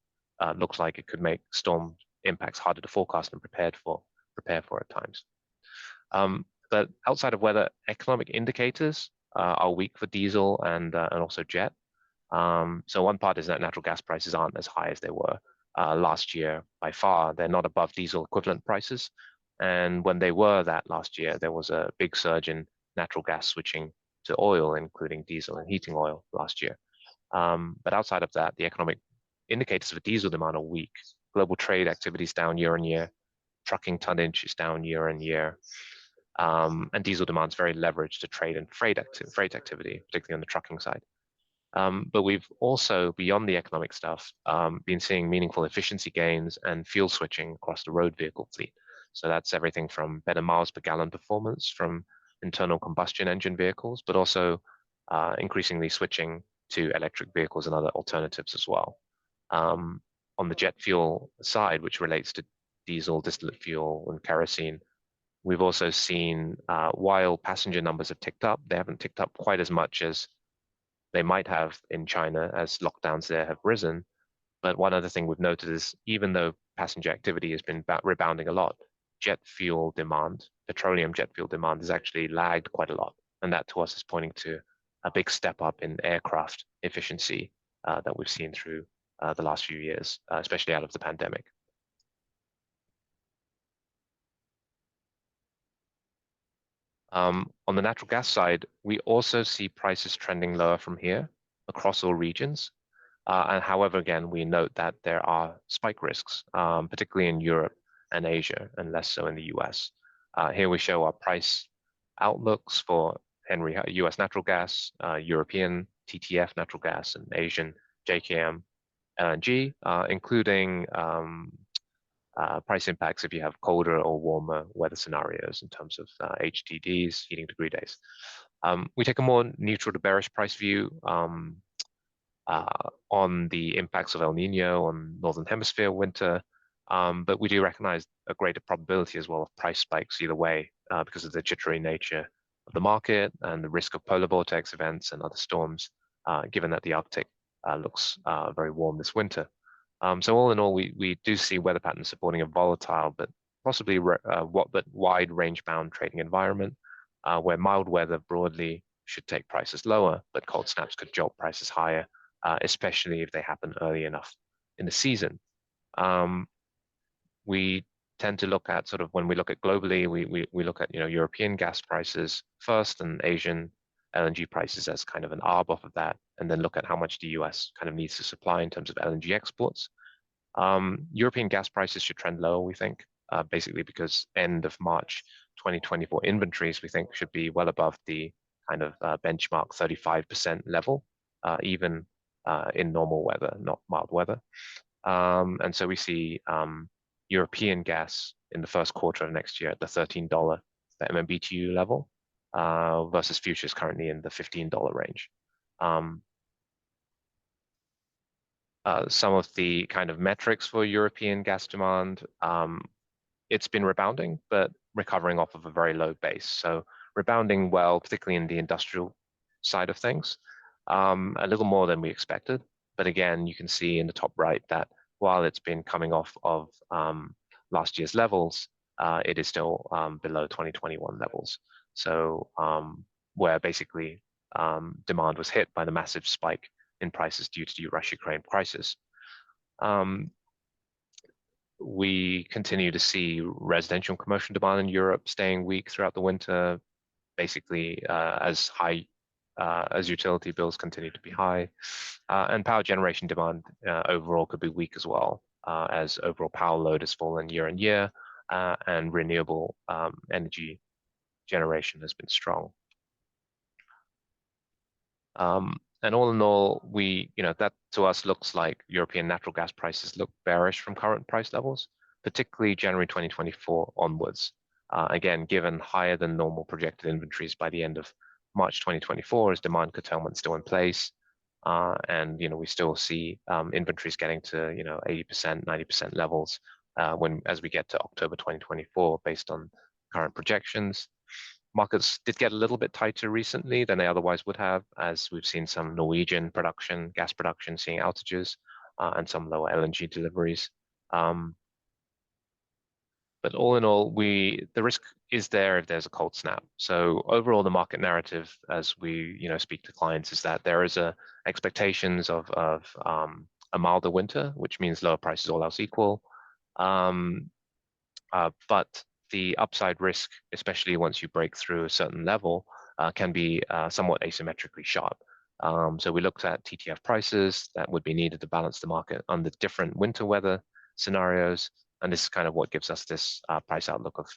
I: looks like it could make storm impacts harder to forecast and prepare for at times. But outside of weather, economic indicators are weak for diesel and also jet. So one part is that natural gas prices aren't as high as they were last year. By far, they're not above diesel equivalent prices. And when they were that last year, there was a big surge in natural gas switching to oil, including diesel and heating oil last year. But outside of that, the economic indicators for diesel demand are weak. Global trade activities down year on year. Trucking tonnage is down year on year. And diesel demand is very leveraged to trade and freight activity, particularly on the trucking side. But we've also, beyond the economic stuff, been seeing meaningful efficiency gains and fuel switching across the road vehicle fleet. So that's everything from better miles per gallon performance from internal combustion engine vehicles, but also increasingly switching to electric vehicles and other alternatives as well. On the jet fuel side, which relates to diesel, distillate fuel, and kerosene, we've also seen while passenger numbers have ticked up, they haven't ticked up quite as much as they might have in China as lockdowns there have risen. But one other thing we've noted is even though passenger activity has been rebounding a lot, jet fuel demand, petroleum jet fuel demand has actually lagged quite a lot. And that to us is pointing to a big step up in aircraft efficiency that we've seen through the last few years, especially out of the pandemic. On the natural gas side, we also see prices trending lower from here across all regions. And however, again, we note that there are spike risks, particularly in Europe and Asia, and less so in the US. Here we show our price outlooks for Henry US natural gas, European TTF natural gas, and Asian JKM LNG, including price impacts if you have colder or warmer weather scenarios in terms of HTDs, heating degree days. We take a more neutral to bearish price view on the impacts of El Nino on Northern Hemisphere winter, but we do recognize a greater probability as well of price spikes either way because of the jittery nature of the market and the risk of polar vortex events and other storms, given that the Arctic looks very warm this winter. So all in all, we do see weather patterns supporting a volatile but possibly wide range-bound trading environment where mild weather broadly should take prices lower, but cold snaps could jolt prices higher, especially if they happen early enough in the season. We tend to look at sort of when we look at globally, we look at European gas prices first and Asian LNG prices as kind of an arb off of that, and then look at how much the US kind of needs to supply in terms of LNG exports. European gas prices should trend lower, we think, basically because end of March 2024 inventories, we think, should be well above the kind of benchmark 35% level, even in normal weather, not mild weather. And so we see European gas in the first quarter of next year at the $13 per MMBTU level versus futures currently in the $15 range. Some of the kind of metrics for European gas demand, it's been rebounding, but recovering off of a very low base. So rebounding well, particularly in the industrial side of things, a little more than we expected. But again, you can see in the top right that while it's been coming off of last year's levels, it is still below 2021 levels. So where basically demand was hit by the massive spike in prices due to the Russia-Ukraine crisis. We continue to see residential and commercial demand in Europe staying weak throughout the winter, basically as utility bills continue to be high. And power generation demand overall could be weak as well, as overall power load has fallen year on year, and renewable energy generation has been strong. And all in all, that to us looks like European natural gas prices look bearish from current price levels, particularly January 2024 onwards. Again, given higher than normal projected inventories by the end of March 2024 as demand curtailment still in place. And we still see inventories getting to 80%, 90% levels as we get to October 2024 based on current projections. Markets did get a little bit tighter recently than they otherwise would have, as we've seen some Norwegian production, gas production seeing outages, and some lower LNG deliveries. But all in all, the risk is there if there's a cold snap. So overall, the market narrative, as we speak to clients, is that there is expectations of a milder winter, which means lower prices all else equal. But the upside risk, especially once you break through a certain level, can be somewhat asymmetrically sharp. So we looked at TTF prices that would be needed to balance the market under different winter weather scenarios. And this is kind of what gives us this price outlook of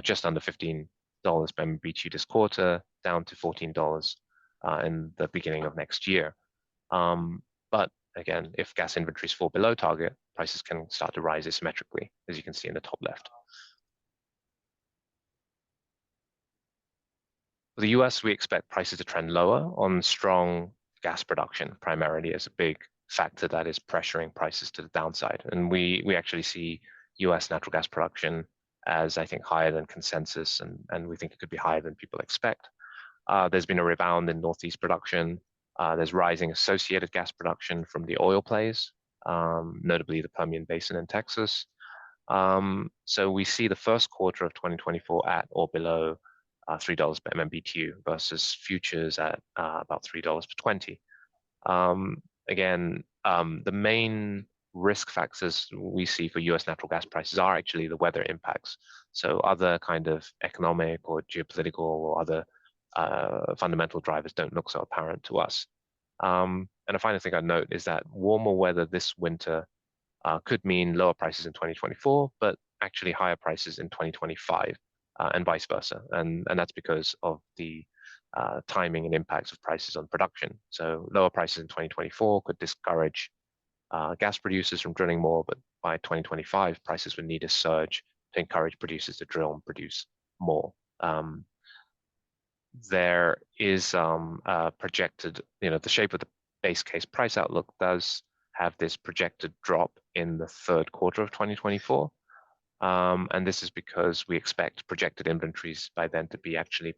I: just under $15 per MMBTU this quarter, down to $14 in the beginning of next year. But again, if gas inventories fall below target, prices can start to rise asymmetrically, as you can see in the top left. For the US, we expect prices to trend lower on strong gas production, primarily as a big factor that is pressuring prices to the downside. And we actually see US natural gas production as, I think, higher than consensus, and we think it could be higher than people expect. There's been a rebound in Northeast production. There's rising associated gas production from the oil plays, notably the Permian Basin in Texas. So we see the first quarter of 2024 at or below $3 per MMBTU versus futures at about $3 per 20. Again, the main risk factors we see for US natural gas prices are actually the weather impacts. So other kind of economic or geopolitical or other fundamental drivers don't look so apparent to us. And a final thing I'd note is that warmer weather this winter could mean lower prices in 2024, but actually higher prices in 2025 and vice versa. And that's because of the timing and impacts of prices on production. So lower prices in 2024 could discourage gas producers from drilling more, but by 2025, prices would need a surge to encourage producers to drill and produce more. there is projected, the shape of the base case price outlook does have this projected drop in the third quarter of 2024. And this is because we expect projected inventories by then to be actually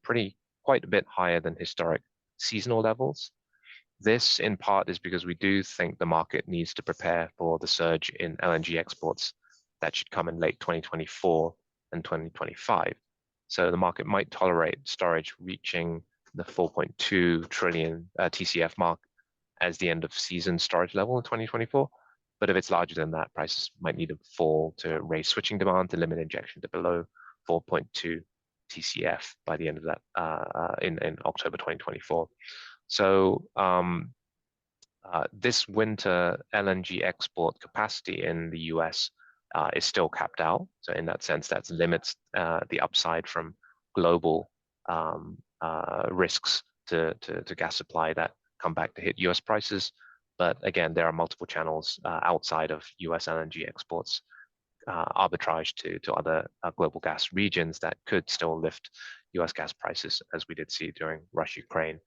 I: quite a bit higher than historic seasonal levels. This in part is because we do think the market needs to prepare for the surge in LNG exports that should come in late 2024 and 2025. So the market might tolerate storage reaching the 4.2 trillion TCF mark as the end of season storage level in 2024. But if it's larger than that, prices might need to fall to raise switching demand to limit injection to below 4.2 TCF by the end of that in October 2024. So this winter LNG export capacity in the US is still capped out. So in that sense, that limits the upside from global risks to gas supply that come back to hit US prices. But again, there are multiple channels outside of US LNG exports, arbitrage to other global gas regions that could still lift US gas prices, as we did see during Russia-Ukraine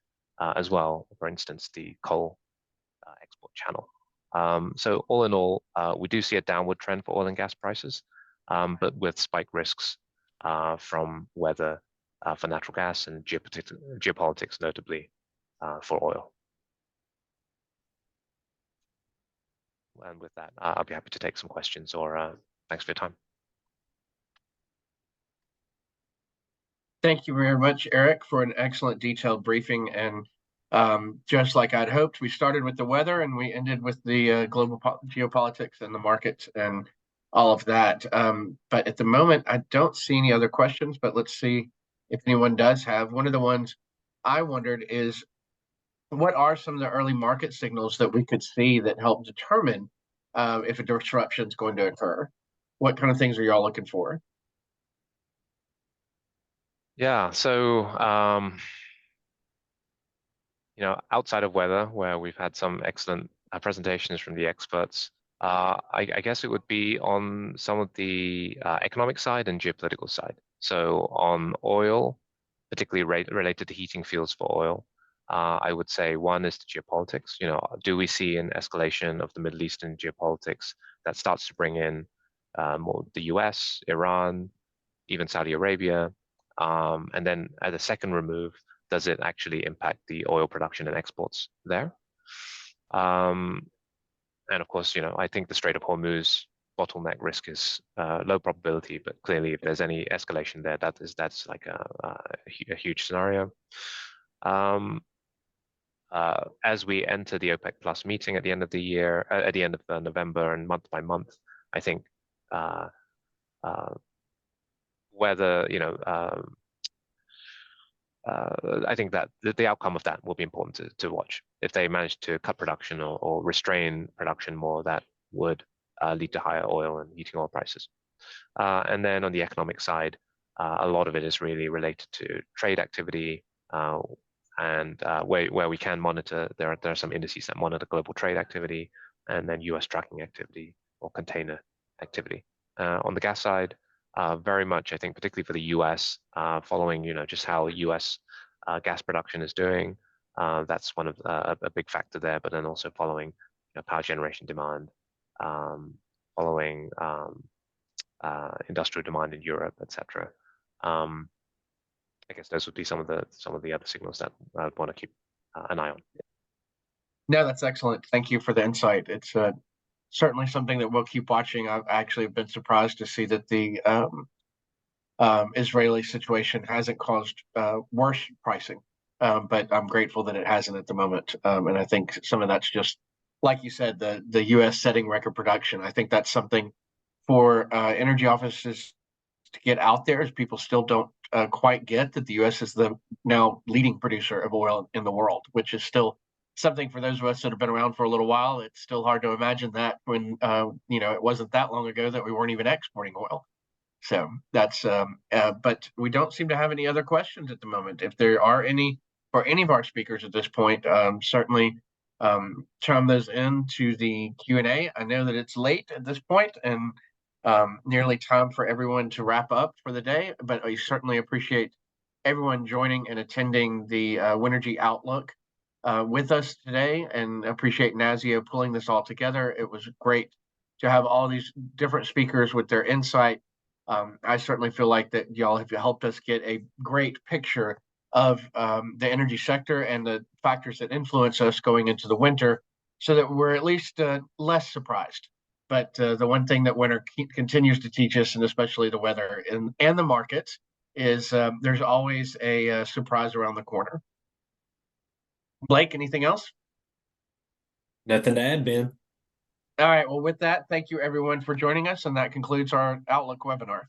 I: as well. For instance, the coal export channel. So all in all, we do see a downward trend for oil and gas prices, but with spike risks from weather for natural gas and geopolitics, notably for oil. And with that, I'll be happy to take some questions, or thanks for your time.
B: Thank you very much, Eric, for an excellent detailed briefing. And just like I'd hoped, we started with the weather and we ended with the global geopolitics and the markets and all of that. But at the moment, I don't see any other questions, but let's see if anyone does have. One of the ones I wondered is, what are some of the early market signals that we could see that help determine if a disruption is going to occur? What kind of things are y'all looking for?
I: Yeah, so outside of weather, where we've had some excellent presentations from the experts, I guess it would be on some of the economic side and geopolitical side. So on oil, particularly related to heating fuels for oil, I would say one is the geopolitics. Do we see an escalation of the Middle Eastern geopolitics that starts to bring in more the US, Iran, even Saudi Arabia? And then at a second remove, does it actually impact the oil production and exports there? And of course, I think the Strait of Hormuz bottleneck risk is low probability, but clearly if there's any escalation there, that's like a huge scenario. As we enter the OPEC Plus meeting at the end of the year, at the end of November, and month by month, I think whether I think that the outcome of that will be important to watch. If they manage to cut production or restrain production more, that would lead to higher oil and heating oil prices. And then on the economic side, a lot of it is really related to trade activity, and where we can monitor, there are some indices that monitor global trade activity, and then US tracking activity or container activity. On the gas side, very much, I think, particularly for the US, following just how US gas production is doing, that's one of a big factor there. But then also following power generation demand, following industrial demand in Europe, etc. I guess those would be some of the other signals that I'd want to keep an eye on.
B: No, that's excellent. Thank you for the insight. It's certainly something that we'll keep watching. I've actually been surprised to see that the Israeli situation hasn't caused worse pricing, but I'm grateful that it hasn't at the moment. And I think some of that's just, like you said, the U.S. setting record production. I think that's something for energy offices to get out there, as people still don't quite get that the U.S. is the now leading producer of oil in the world, which is still something for those of us that have been around for a little while. It's still hard to imagine that when it wasn't that long ago that we weren't even exporting oil. So that's but we don't seem to have any other questions at the moment. If there are any for any of our speakers at this point, certainly chime those into the Q&A. I know that it's late at this point and nearly time for everyone to wrap up for the day, but I certainly appreciate everyone joining and attending the Winergy Outlook with us today, and appreciate NASEO pulling this all together. It was great to have all these different speakers with their insight. I certainly feel like that y'all have helped us get a great picture of the energy sector and the factors that influence us going into the winter, so that we're at least less surprised. But the one thing that winter continues to teach us, and especially the weather and the markets, is there's always a surprise around the corner. Blake, anything else?
A: Nothing to add, Ben.
B: All right. Well, with that, thank you everyone for joining us, and that concludes our Outlook webinar.